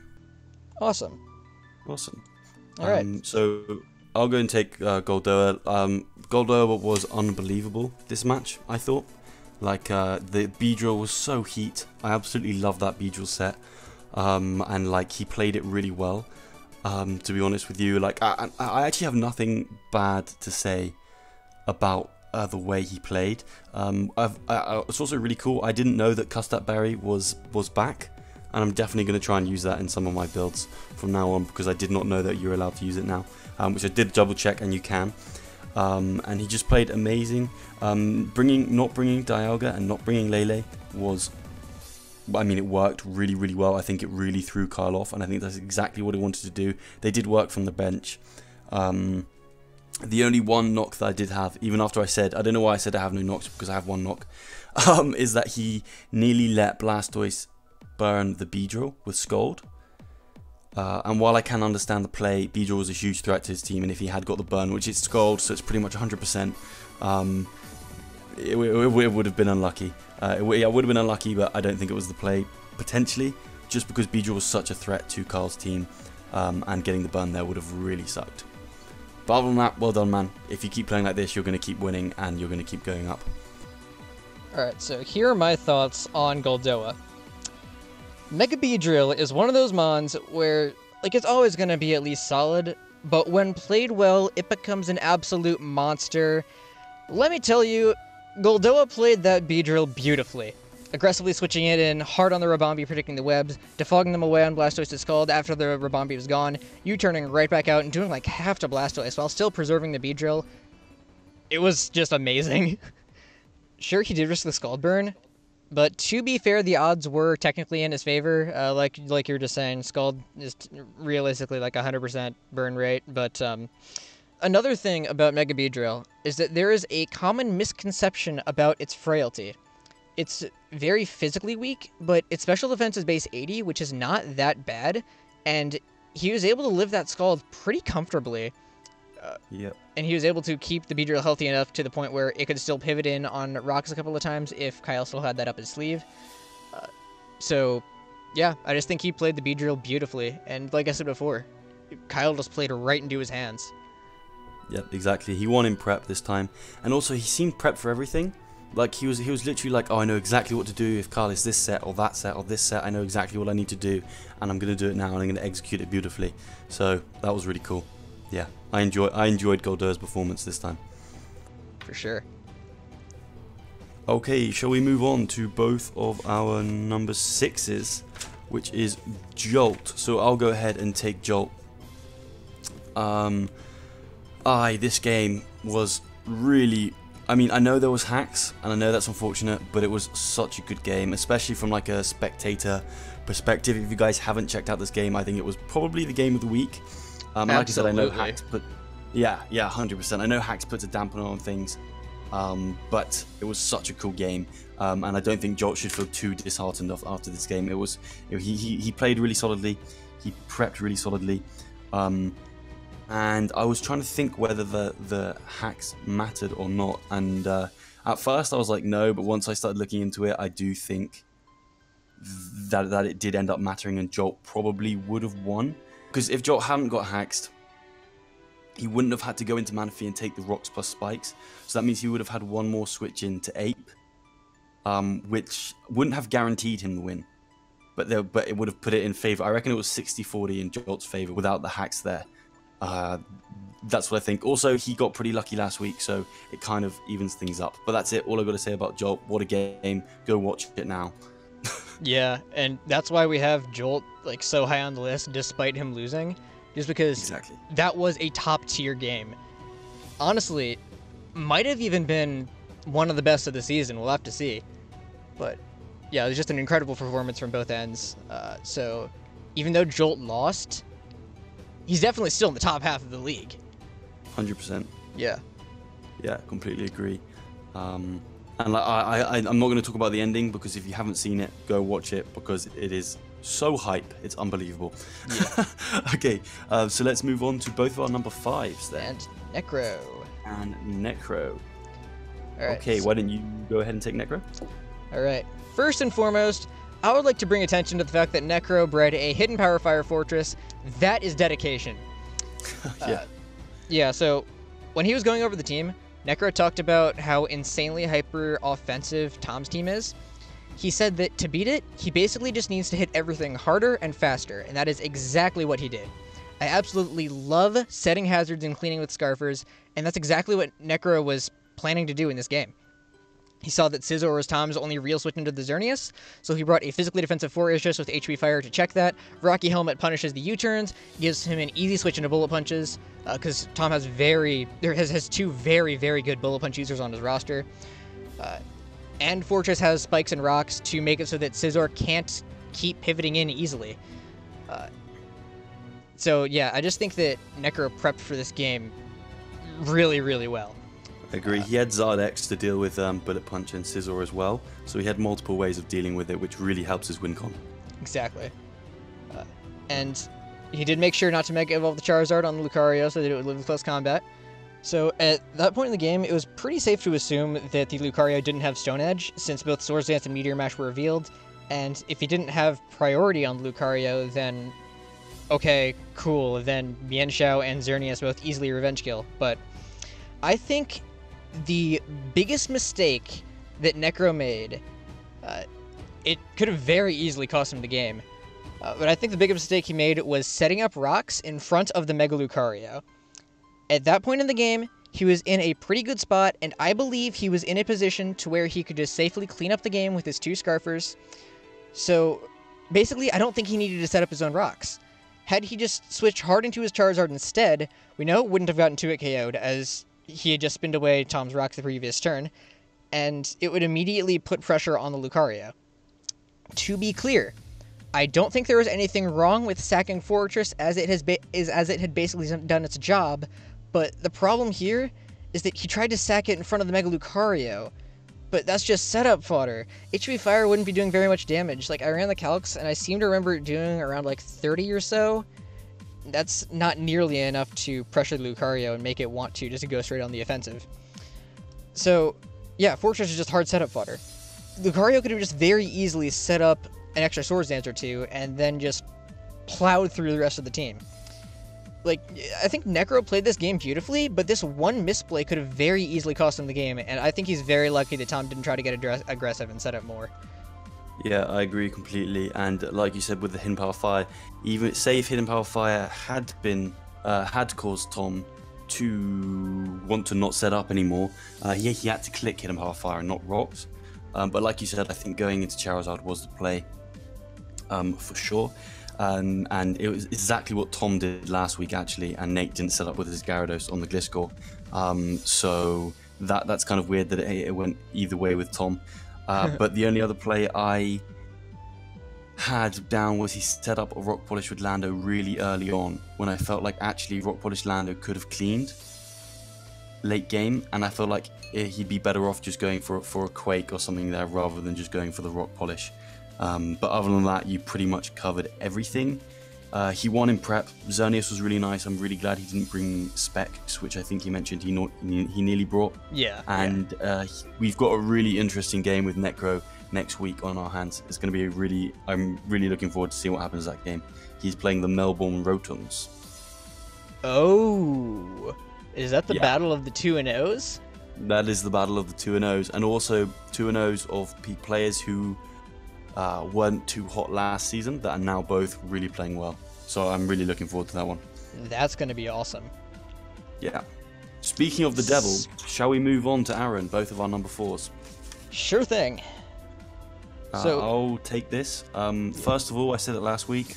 Awesome.
Awesome.
Alright.
So I'll go and take Goldoa. Goldoa was unbelievable this match, I thought. Like, the Beedrill was so heat. I absolutely love that Beedrill set. And, like, he played it really well. To be honest with you, like, I actually have nothing bad to say about the way he played. It's also really cool. I didn't know that Custard Berry was back. And I'm definitely going to try and use that in some of my builds from now on, because I did not know that you're allowed to use it now, which I did double check, and you can. And he just played amazing. Not bringing Dialga and not bringing Lele was, I mean, it worked really, really well. I think it really threw Kyle off, and I think that's exactly what he wanted to do. They did work from the bench. The only one knock that I did have, even after I said, I don't know why I said I have no knocks, because I have one knock, is that he nearly let Blastoise burn the Beedrill with Scald. And while I can understand the play, Beedrill was a huge threat to his team, and if he had got the burn, which it's Scald, so it's pretty much 100%, it would have been unlucky. I would have been unlucky, but I don't think it was the play, potentially, just because Beedrill was such a threat to Carl's team, and getting the burn there would have really sucked. But other than that, well done, man. If you keep playing like this, you're going to keep winning, and you're going to keep going up.
Alright, so here are my thoughts on Goldoa. Mega Beedrill is one of those mons where, like, it's always going to be at least solid, but when played well, it becomes an absolute monster. Let me tell you, Goldoa played that Beedrill beautifully. Aggressively switching it in, hard on the Rabombi predicting the webs, defogging them away on Blastoise's Scald after the Rabombi was gone, you turning right back out and doing like half to Blastoise while still preserving the Beedrill. It was just amazing. Sure, he did risk the Scald burn, but to be fair, the odds were technically in his favor. Like you're just saying, Scald is realistically like 100% burn rate. But another thing about Mega Beedrill is that there is a common misconception about its frailty. It's very physically weak, but its special defense is base 80, which is not that bad, and he was able to live that Scald pretty comfortably.
Yep.
And he was able to keep the Beedrill healthy enough to the point where it could still pivot in on rocks a couple of times if Kyle still had that up his sleeve. So, yeah, I just think he played the Beedrill beautifully. And like I said before, Kyle just played right into his hands.
Yep, exactly. He won in prep this time. And also, he seemed prepped for everything. Like, he was literally like, oh, I know exactly what to do if Kyle is this set or that set or this set. I know exactly what I need to do. And I'm going to do it now, and I'm going to execute it beautifully. So, that was really cool. Yeah, I enjoyed Goldoa's performance this time.
For sure.
Okay, shall we move on to both of our number 6s, which is Jolt. So I'll go ahead and take Jolt. This game was really, I mean, I know there was hacks, and I know that's unfortunate, but it was such a good game, especially from like a spectator perspective. If you guys haven't checked out this game, I think it was probably the game of the week. Like I said, I know hacks, but yeah, 100%. I know hacks puts a dampener on things, but it was such a cool game, and I don't think Jolt should feel too disheartened after this game. It was, he played really solidly, he prepped really solidly, and I was trying to think whether the hacks mattered or not. And at first I was like, no, but once I started looking into it, I do think that it did end up mattering, and Jolt probably would have won. Because if Jolt hadn't got haxed, he wouldn't have had to go into Manaphy and take the rocks plus spikes. So that means he would have had one more switch in to Ape, which wouldn't have guaranteed him the win. But it would have put it in favor. I reckon it was 60-40 in Jolt's favor without the hacks there. That's what I think. Also, he got pretty lucky last week, so it kind of evens things up. But that's it. All I've got to say about Jolt. What a game. Go watch it now.
Yeah, and that's why we have Jolt like so high on the list despite him losing, just because that was a top tier game. Honestly, might have even been one of the best of the season. We'll have to see. But yeah, it was just an incredible performance from both ends. So even though Jolt lost, he's definitely still in the top half of the league.
100%.
Yeah.
Yeah, completely agree. And like, I'm not going to talk about the ending, because if you haven't seen it, go watch it, because it is so hype. It's unbelievable.
Yeah.
Okay, so let's move on to both of our number 5s then.
And Necro.
And Necro.
All right.
Okay, why don't you go ahead and take Necro?
All right. First and foremost, I would like to bring attention to the fact that Necro bred a hidden power fire fortress. That is dedication.
Yeah.
Yeah, so when he was going over the team, Necro talked about how insanely hyper offensive Tom's team is. He said that to beat it, he basically just needs to hit everything harder and faster, and that is exactly what he did. I absolutely love setting hazards and cleaning with Scarfers, and that's exactly what Necro was planning to do in this game. He saw that Scizor was Tom's only real switch into the Xerneas, so he brought a physically defensive 4-ish with HP Fire to check that. Rocky Helmet punishes the U-turns, gives him an easy switch into Bullet Punches, because Tom has two very, very good Bullet Punch users on his roster. And Fortress has Spikes and Rocks to make it so that Scizor can't keep pivoting in easily. So yeah, I just think that Necro prepped for this game really, really well.
I agree. He had Zardex to deal with Bullet Punch and Scizor as well, so he had multiple ways of dealing with it, which really helps his win con.
Exactly. And he did make sure not to Mega Evolve the Charizard on the Lucario so that it would live in close combat. So at that point in the game, it was pretty safe to assume that the Lucario didn't have Stone Edge, since both Swords Dance and Meteor Mash were revealed, and if he didn't have priority on Lucario, then okay, cool, then Mienshao and Xerneas both easily revenge kill. But I think the biggest mistake that Necro made, it could have very easily cost him the game, but I think the biggest mistake he made was setting up rocks in front of the Mega Lucario. At that point in the game, he was in a pretty good spot, and I believe he was in a position to where he could just safely clean up the game with his 2 Scarfers. So basically, I don't think he needed to set up his own rocks. Had he just switched hard into his Charizard instead, we know it wouldn't have gotten 2-hit KO'd, as he had just spinned away Tom's rocks the previous turn, and it would immediately put pressure on the Lucario. To be clear, I don't think there was anything wrong with sacking Fortress as it had basically done its job, but the problem here is that he tried to sack it in front of the Mega Lucario, but that's just setup fodder. HP Fire wouldn't be doing very much damage. Like, I ran the calcs, and I seem to remember it doing around like 30 or so. That's not nearly enough to pressure the Lucario and make it want to just go straight on the offensive. So, yeah, Fortress is just hard setup fodder. Lucario could have just very easily set up an extra Swords Dance or 2 and then just plowed through the rest of the team. Like, I think Necro played this game beautifully, but this one misplay could have very easily cost him the game, and I think he's very lucky that Tom didn't try to get aggressive and set up more.
Yeah, I agree completely. And like you said, with the Hidden Power Fire, even say if Hidden Power Fire had caused Tom to want to not set up anymore, he had to click Hidden Power Fire and not Rocks. But like you said, I think going into Charizard was the play for sure. And it was exactly what Tom did last week, actually, and Nate didn't set up with his Gyarados on the Gliscor. So that's kind of weird that it went either way with Tom. But the only other play I had down was he set up a Rock Polish with Lando really early on, when I felt like actually Rock Polish Lando could have cleaned late game, and I felt like he'd be better off just going for a Quake or something there rather than just going for the Rock Polish. But other than that, you pretty much covered everything. He won in prep. Xerneas was really nice. I'm really glad he didn't bring Specs, which I think he mentioned he nearly brought.
Yeah.
And we've got a really interesting game with Necro next week on our hands. It's going to be I'm really looking forward to seeing what happens in that game. He's playing the Melbourne Rotums.
Oh, is that the battle of the 2-0s?
That is the battle of the 2-0s, and also 2-0s of players who weren't too hot last season that are now both really playing well. So I'm really looking forward to that one.
That's going to be awesome.
Yeah. Speaking of the devil, shall we move on to Aaron, both of our number 4s?
Sure thing. So
I'll take this. First of all, I said it last week.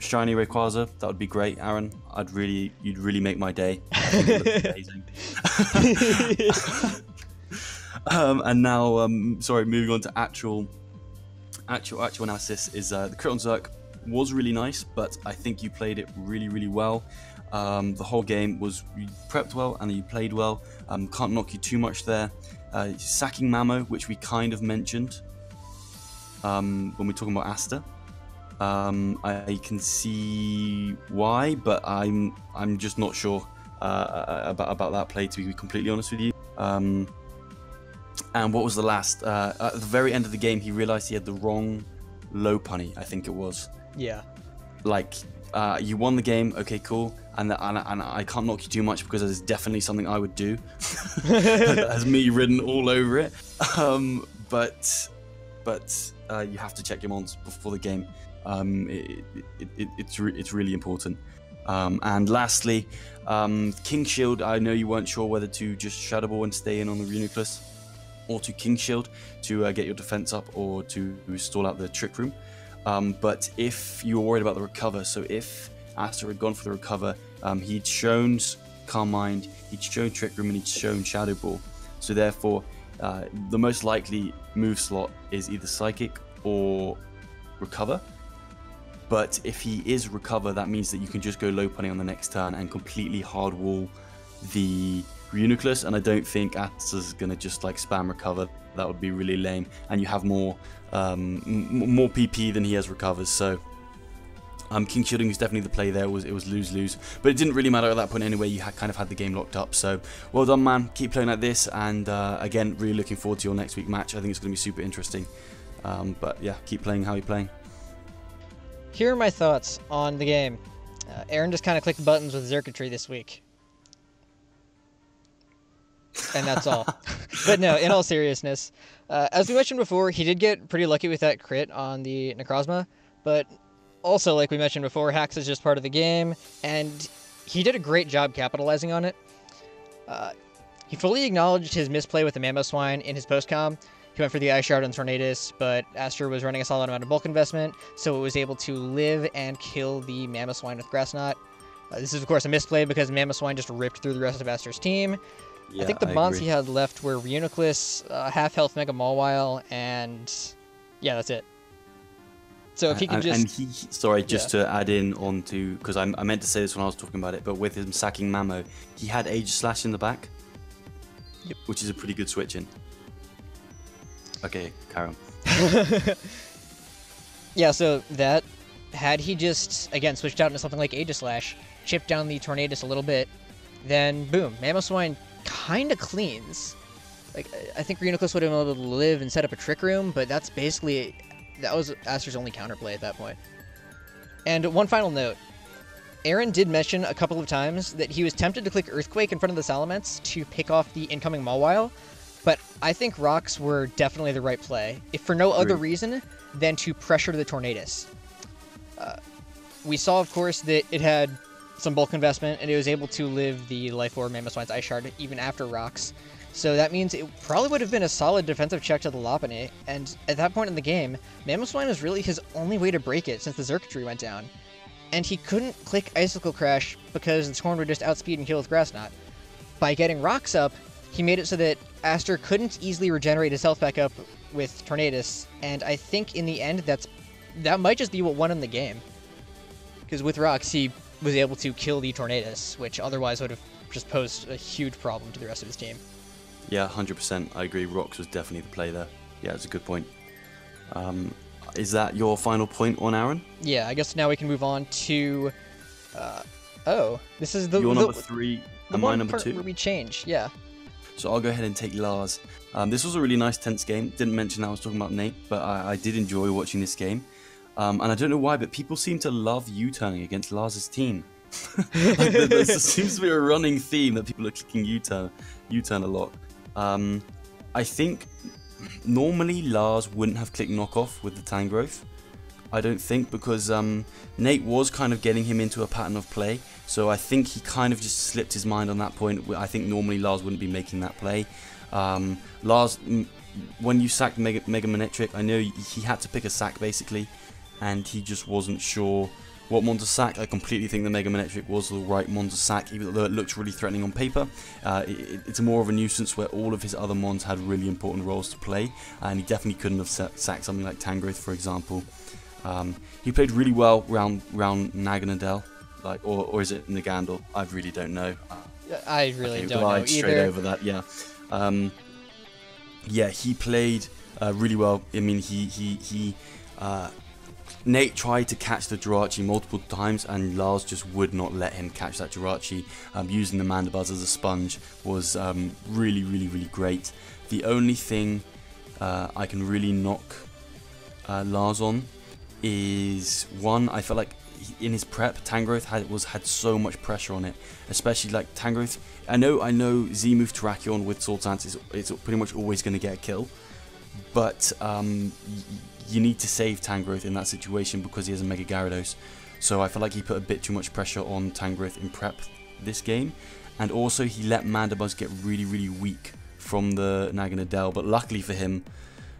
Shiny Rayquaza, that would be great, Aaron. You'd really make my day. I think it looks amazing. And now, moving on to actual analysis, is the crit on Zerk was really nice, but I think you played it really, really well. The whole game was you prepped well and you played well. Can't knock you too much there. Sacking Mamo, which we kind of mentioned when we're talking about Asta. I can see why, but I'm just not sure about that play, to be completely honest with you. And what was the last? At the very end of the game, he realized he had the wrong low punny, I think it was.
Yeah.
Like, you won the game, okay, cool, and I can't knock you too much because it's definitely something I would do. That has me written all over it. But you have to check your mons before the game. It's really important. And lastly, King Shield. I know you weren't sure whether to just Shadow Ball and stay in on the Reuniclus, or to King Shield to get your defense up, or to stall out the Trick Room. But if you were worried about the recover, so if Asta had gone for the recover, he'd shown Calm Mind, he'd shown Trick Room, and he'd shown Shadow Ball. So therefore, the most likely move slot is either Psychic or Recover. But if he is Recover, that means that you can just go low punny on the next turn and completely hard wall the Reuniclus, and I don't think Asta's gonna just like spam Recover. That would be really lame, and you have more PP than he has recovers. So King Shielding is definitely the play there. It was lose-lose, but it didn't really matter at that point anyway. You kind of had the game locked up. So well done, man. Keep playing like this, and again, really looking forward to your next week match. I think it's going to be super interesting. But yeah, keep playing how you're playing.
Here are my thoughts on the game. Aaron just kind of clicked buttons with Circuitry this week. And that's all. But no, in all seriousness, as we mentioned before, he did get pretty lucky with that crit on the Necrozma, but also, like we mentioned before, hacks is just part of the game, and he did a great job capitalizing on it. He fully acknowledged his misplay with the Mamoswine in his post-com. He went for the Ice Shard on Tornadus, but Aster was running a solid amount of bulk investment, so it was able to live and kill the Mamoswine with Grass Knot. This is, of course, a misplay because Mamoswine just ripped through the rest of Aster's team.
Yeah,
I think the mons he had left were Reuniclus, half health Mega Mawile, and yeah, that's it. So if he could just...
And he, sorry, just to add in on to, because I meant to say this when I was talking about it, but with him sacking Mamo, he had Age Slash in the back,
yep,
which is a pretty good switch in. Okay, carry on.
Yeah, so that, had he just, again, switched out into something like Aegislash, chipped down the Tornadus a little bit, then boom, Mamoswine kind of cleans. Like, I think Reuniclus would have been able to live and set up a Trick Room, but that's basically, that was Aster's only counterplay at that point. And one final note, Aaron did mention a couple of times that he was tempted to click Earthquake in front of the Salamence to pick off the incoming Mawile, but I think rocks were definitely the right play, if for no other reason than to pressure the Tornadus. We saw, of course, that it had some bulk investment, and it was able to live the Life Orb Mamoswine's Ice Shard even after rocks. So that means it probably would have been a solid defensive check to the Lopunny, and at that point in the game, Mamoswine was really his only way to break it since the Circuitry went down. And he couldn't click Icicle Crash because the Torn would just outspeed and kill with Grass Knot. By getting rocks up, he made it so that Aster couldn't easily regenerate his health back up with Tornadus, and I think in the end that might just be what won him the game. Because with rocks, he was able to kill the Tornadus, which otherwise would have just posed a huge problem to the rest of his team.
Yeah, 100%. I agree. Rocks was definitely the play there. Yeah, it's a good point. Is that your final point on Aaron?
Yeah, I guess now we can move on to... oh, this is the...
Your number 3 and my number 2?
Where we change, yeah.
So I'll go ahead and take Lars. This was a really nice tense game. Didn't mention I was talking about Nate, but I did enjoy watching this game. And I don't know why, but people seem to love U-turning against Lars's team. Like, there seems to be a running theme that people are clicking U-turn a lot. I think normally Lars wouldn't have clicked knockoff with the Tangrowth. I don't think, because Nate was kind of getting him into a pattern of play, so I think he kind of just slipped his mind on that point. I think normally Lars wouldn't be making that play. Lars, when you sacked Mega Manectric, I know he had to pick a sack basically, and he just wasn't sure what mon to sack. I completely think the Mega Manectric was the right mon to sack, even though it looks really threatening on paper. It's more of a nuisance where all of his other mons had really important roles to play, and he definitely couldn't have sacked something like Tangrowth, for example. He played really well round Naganadel. like, or is it Nagandal? I really don't know.
I really
Okay,
don't know
straight
either.
over that. Yeah, yeah, he played really well. I mean, Nate tried to catch the Jirachi multiple times, and Lars just would not let him catch that Jirachi. Using the Mandibuzz as a sponge was really, really, really great. The only thing I can really knock Lars on is one. I felt like in his prep, Tangrowth had so much pressure on it, especially like Tangrowth. I know Z move Terrakion with Sword Dance it's pretty much always going to get a kill, but you need to save Tangrowth in that situation because he has a Mega Gyarados. So I feel like he put a bit too much pressure on Tangrowth in prep this game, and also he let Mandibuzz get really, really weak from the Naganadel. But luckily for him,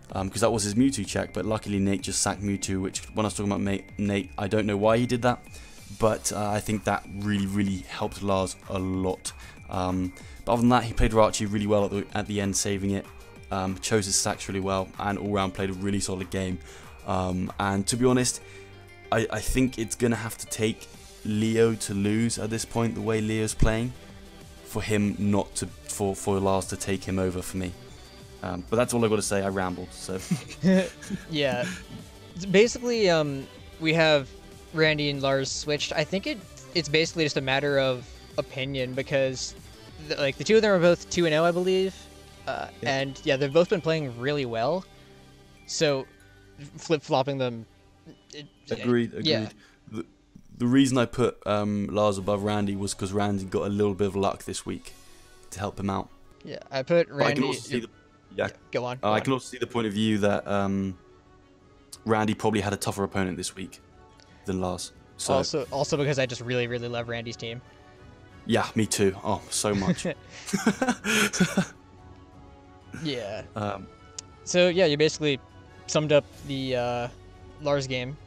because that was his Mewtwo check, but luckily Nate just sacked Mewtwo, which when I was talking about Nate, I don't know why he did that, but I think that really, really helped Lars a lot. But other than that, he played Rachi really well at the end, saving it. Chose his stacks really well, and all round played a really solid game. And to be honest, I think it's going to have to take Leo to lose at this point, the way Leo's playing, for him not to, for Lars to take him over for me. But that's all I've got to say. I rambled, so.
Yeah. Basically, we have Randy and Lars switched. I think it's basically just a matter of opinion, because the two of them are both 2-0, I believe. Yeah. And yeah, they've both been playing really well. So flip-flopping them.
Agreed.
Yeah.
The reason I put Lars above Randy was because Randy got a little bit of luck this week to help him out.
Yeah, I put Randy.
But I can also see
go on.
I can also see the point of view that Randy probably had a tougher opponent this week than Lars. So
also because I just really, really love Randy's team.
Yeah, me too. Oh, so much.
Yeah. So yeah, you basically summed up the Lars game.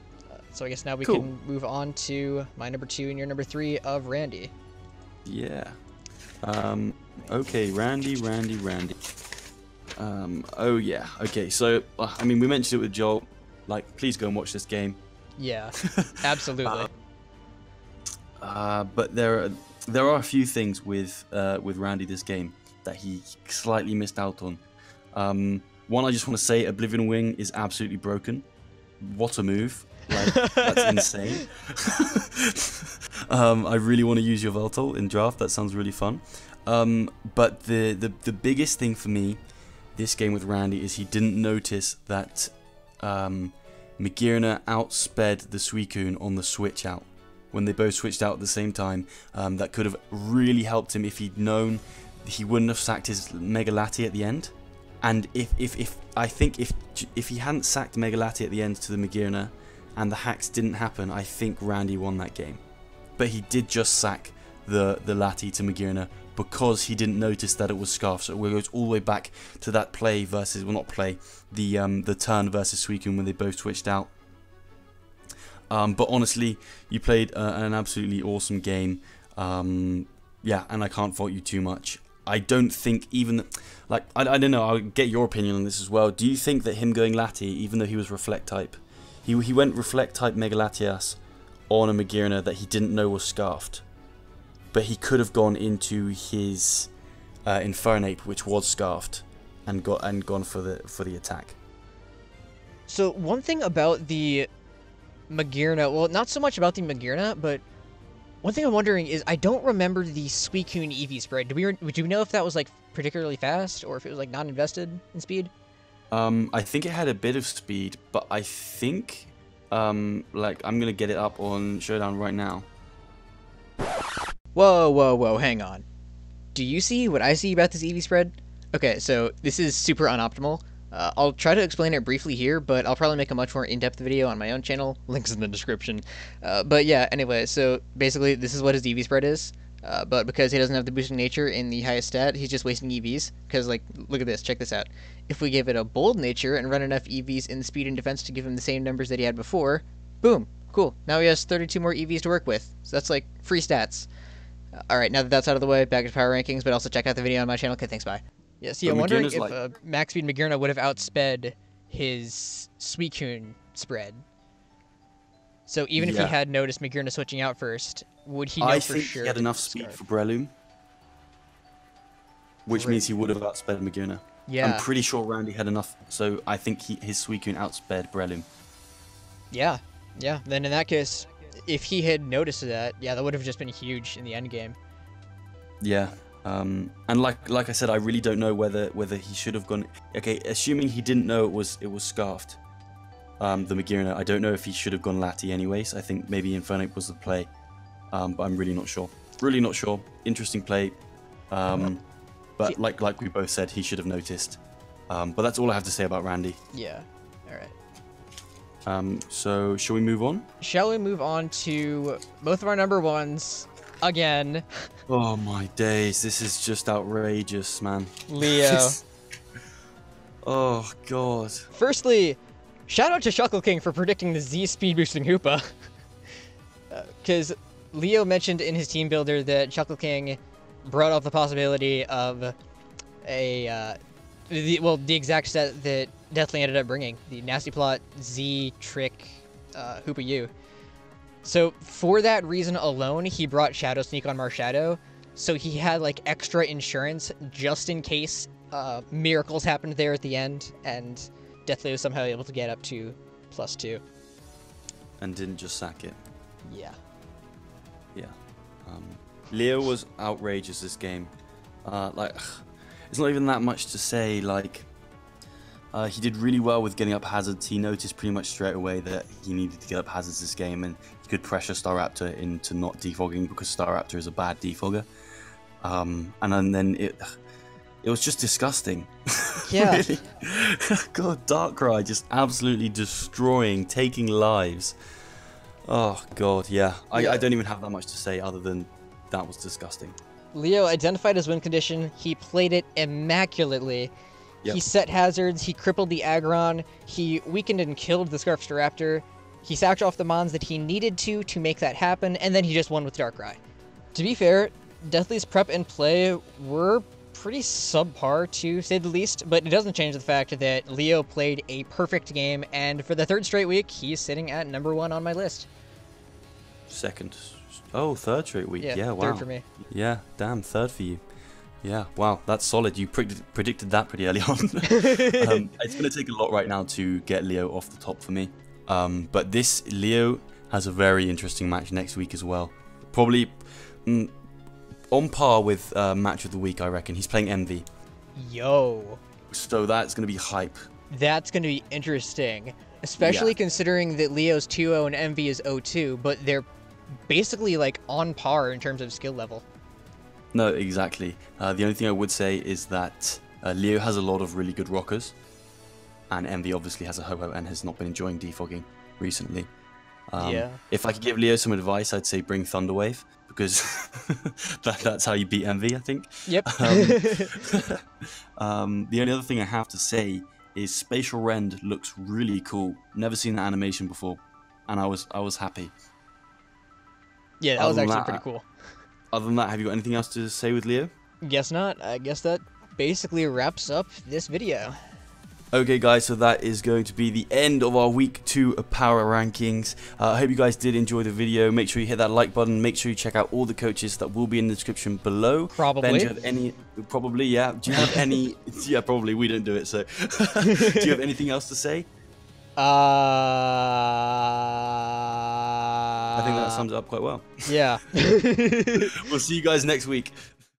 So I guess now we can move on to my number 2 and your number 3 of Randy.
Yeah. Okay, Randy. Oh yeah. Okay, so I mean, we mentioned it with Joel. Like, please go and watch this game.
Yeah, absolutely.
But there are a few things with Randy this game that he slightly missed out on. One, I just want to say, Oblivion Wing is absolutely broken. What a move! Like, that's insane. I really want to use your Veltol in draft. That sounds really fun. But the biggest thing for me this game with Randy is he didn't notice that Magearna outsped the Suicune on the switch out. When they both switched out at the same time, that could have really helped him if he'd known he wouldn't have sacked his Mega Lati at the end. And if he hadn't sacked Mega Lati at the end to the Magearna and the hacks didn't happen, I think Randy won that game. But he did just sack the Lati to Magearna because he didn't notice that it was Scarf. So it goes all the way back to that play versus, well, not play, the turn versus Suicune when they both switched out. But honestly, you played an absolutely awesome game. Yeah, and I can't fault you too much. I don't think even, like, I don't know, I'll get your opinion on this as well. Do you think that him going Lati, even though he was Reflect type, he went Reflect type Mega Latias on a Magearna that he didn't know was Scarfed, but he could have gone into his Infernape, which was Scarfed, and gone for the attack?
So one thing about the Magearna, well, not so much about the Magearna, but one thing I'm wondering is I don't remember the Suicune Eevee spread. Do we know if that was like particularly fast or if it was like not invested in speed?
I think it had a bit of speed, but I think like, I'm gonna get it up on Showdown right now.
Whoa, hang on. Do you see what I see about this Eevee spread? Okay, so this is super unoptimal. I'll try to explain it briefly here, but I'll probably make a much more in-depth video on my own channel. Links in the description. But yeah, anyway, so basically this is what his EV spread is. But because he doesn't have the boosting nature in the highest stat, he's just wasting EVs. Because, like, look at this, check this out. If we give it a bold nature and run enough EVs in speed and defense to give him the same numbers that he had before, boom, cool. Now he has 32 more EVs to work with. So that's like free stats. Alright, now that that's out of the way, back to power rankings, but also check out the video on my channel. Okay, thanks, bye. Yeah, see, I'm wondering if Max Speed Magearna would have outsped his Suicune spread. So even if he had noticed Magearna switching out first, would he know
I
for
think
sure
he had
that
enough
it's
speed
Scarf?
for Breloom, which means he would have outsped Maguna.
Yeah.
I'm pretty sure Randy had enough, so I think his Suicune outsped Breloom.
Yeah. Yeah. Then in that case, if he had noticed that, yeah, that would have just been huge in the end game.
Yeah. And like I said, I really don't know whether he should have gone. Okay, assuming he didn't know it was scarfed, the Maguna. I don't know if he should have gone Lati anyways. I think maybe Infernape was the play, but I'm really not sure. Really not sure. Interesting play, but like we both said, he should have noticed. But that's all I have to say about Randy.
Yeah. All right.
So shall we move on?
Shall we move on to both of our number ones again?
Oh my days, this is just outrageous, man.
Leo.
Oh god.
Firstly, shout out to Shuckle King for predicting the Z speed boosting Hoopa. Because Leo mentioned in his team builder that Shuckle King brought up the possibility of the exact set that Deathly ended up bringing, the Nasty Plot Z Trick Hoopa U. So for that reason alone, he brought Shadow Sneak on Marshadow, so he had like extra insurance just in case miracles happened there at the end, and Deathly was somehow able to get up to +2.
And didn't just sack it.
Yeah.
Yeah. Leo was outrageous this game. Like, it's not even that much to say. Like, he did really well with getting up hazards. He noticed pretty much straight away that he needed to get up hazards this game, and he could pressure Staraptor into not defogging because Staraptor is a bad defogger. And then it was just disgusting.
Yeah.
Really. God, Darkrai just absolutely destroying, taking lives. Oh god, yeah. I don't even have that much to say other than that was disgusting.
Leo identified his win condition. He played it immaculately.
Yep.
He set hazards. He crippled the Aggron. He weakened and killed the Scarfster Raptor. He sacked off the Mons that he needed to make that happen, and then he just won with Darkrai. To be fair, Deathly's prep and play were pretty subpar, to say the least, but it doesn't change the fact that Leo played a perfect game, and for the third straight week, he's sitting at #1 on my list.
Second. Oh, third straight week. Yeah, wow.
Third for me.
Yeah, damn, third for you. Yeah, wow, that's solid. You predicted that pretty early on. It's going to take a lot right now to get Leo off the top for me. But this Leo has a very interesting match next week as well. Probably on par with match of the week, I reckon. He's playing Envy.
Yo.
So that's going to be hype.
That's going to be interesting, especially considering that Leo's 2-0 and Envy is 0-2, but they're basically like on par in terms of skill level.
No, exactly. The only thing I would say is that Leo has a lot of really good rockers, and Envy obviously has a Ho-Oh and has not been enjoying defogging recently. If I could give Leo some advice, I'd say bring Thunderwave, because that's how you beat Envy, I think.
Yep.
The only other thing I have to say is Spatial Rend looks really cool. Never seen that animation before, and I was happy.
Yeah, that was actually pretty cool.
Other than that, have you got anything else to say with Leo?
Guess not. I guess that basically wraps up this video.
Okay guys, so that is going to be the end of our week 2 power rankings. I hope you guys did enjoy the video. Make sure you hit that like button. Make sure you check out all the coaches that will be in the description below.
Probably.
Ben, do you have any? Probably, yeah. Do you have any? Yeah, probably. We don't do it, so. Do you have anything else to say? I think that sums it up quite well.
Yeah.
We'll see you guys next week.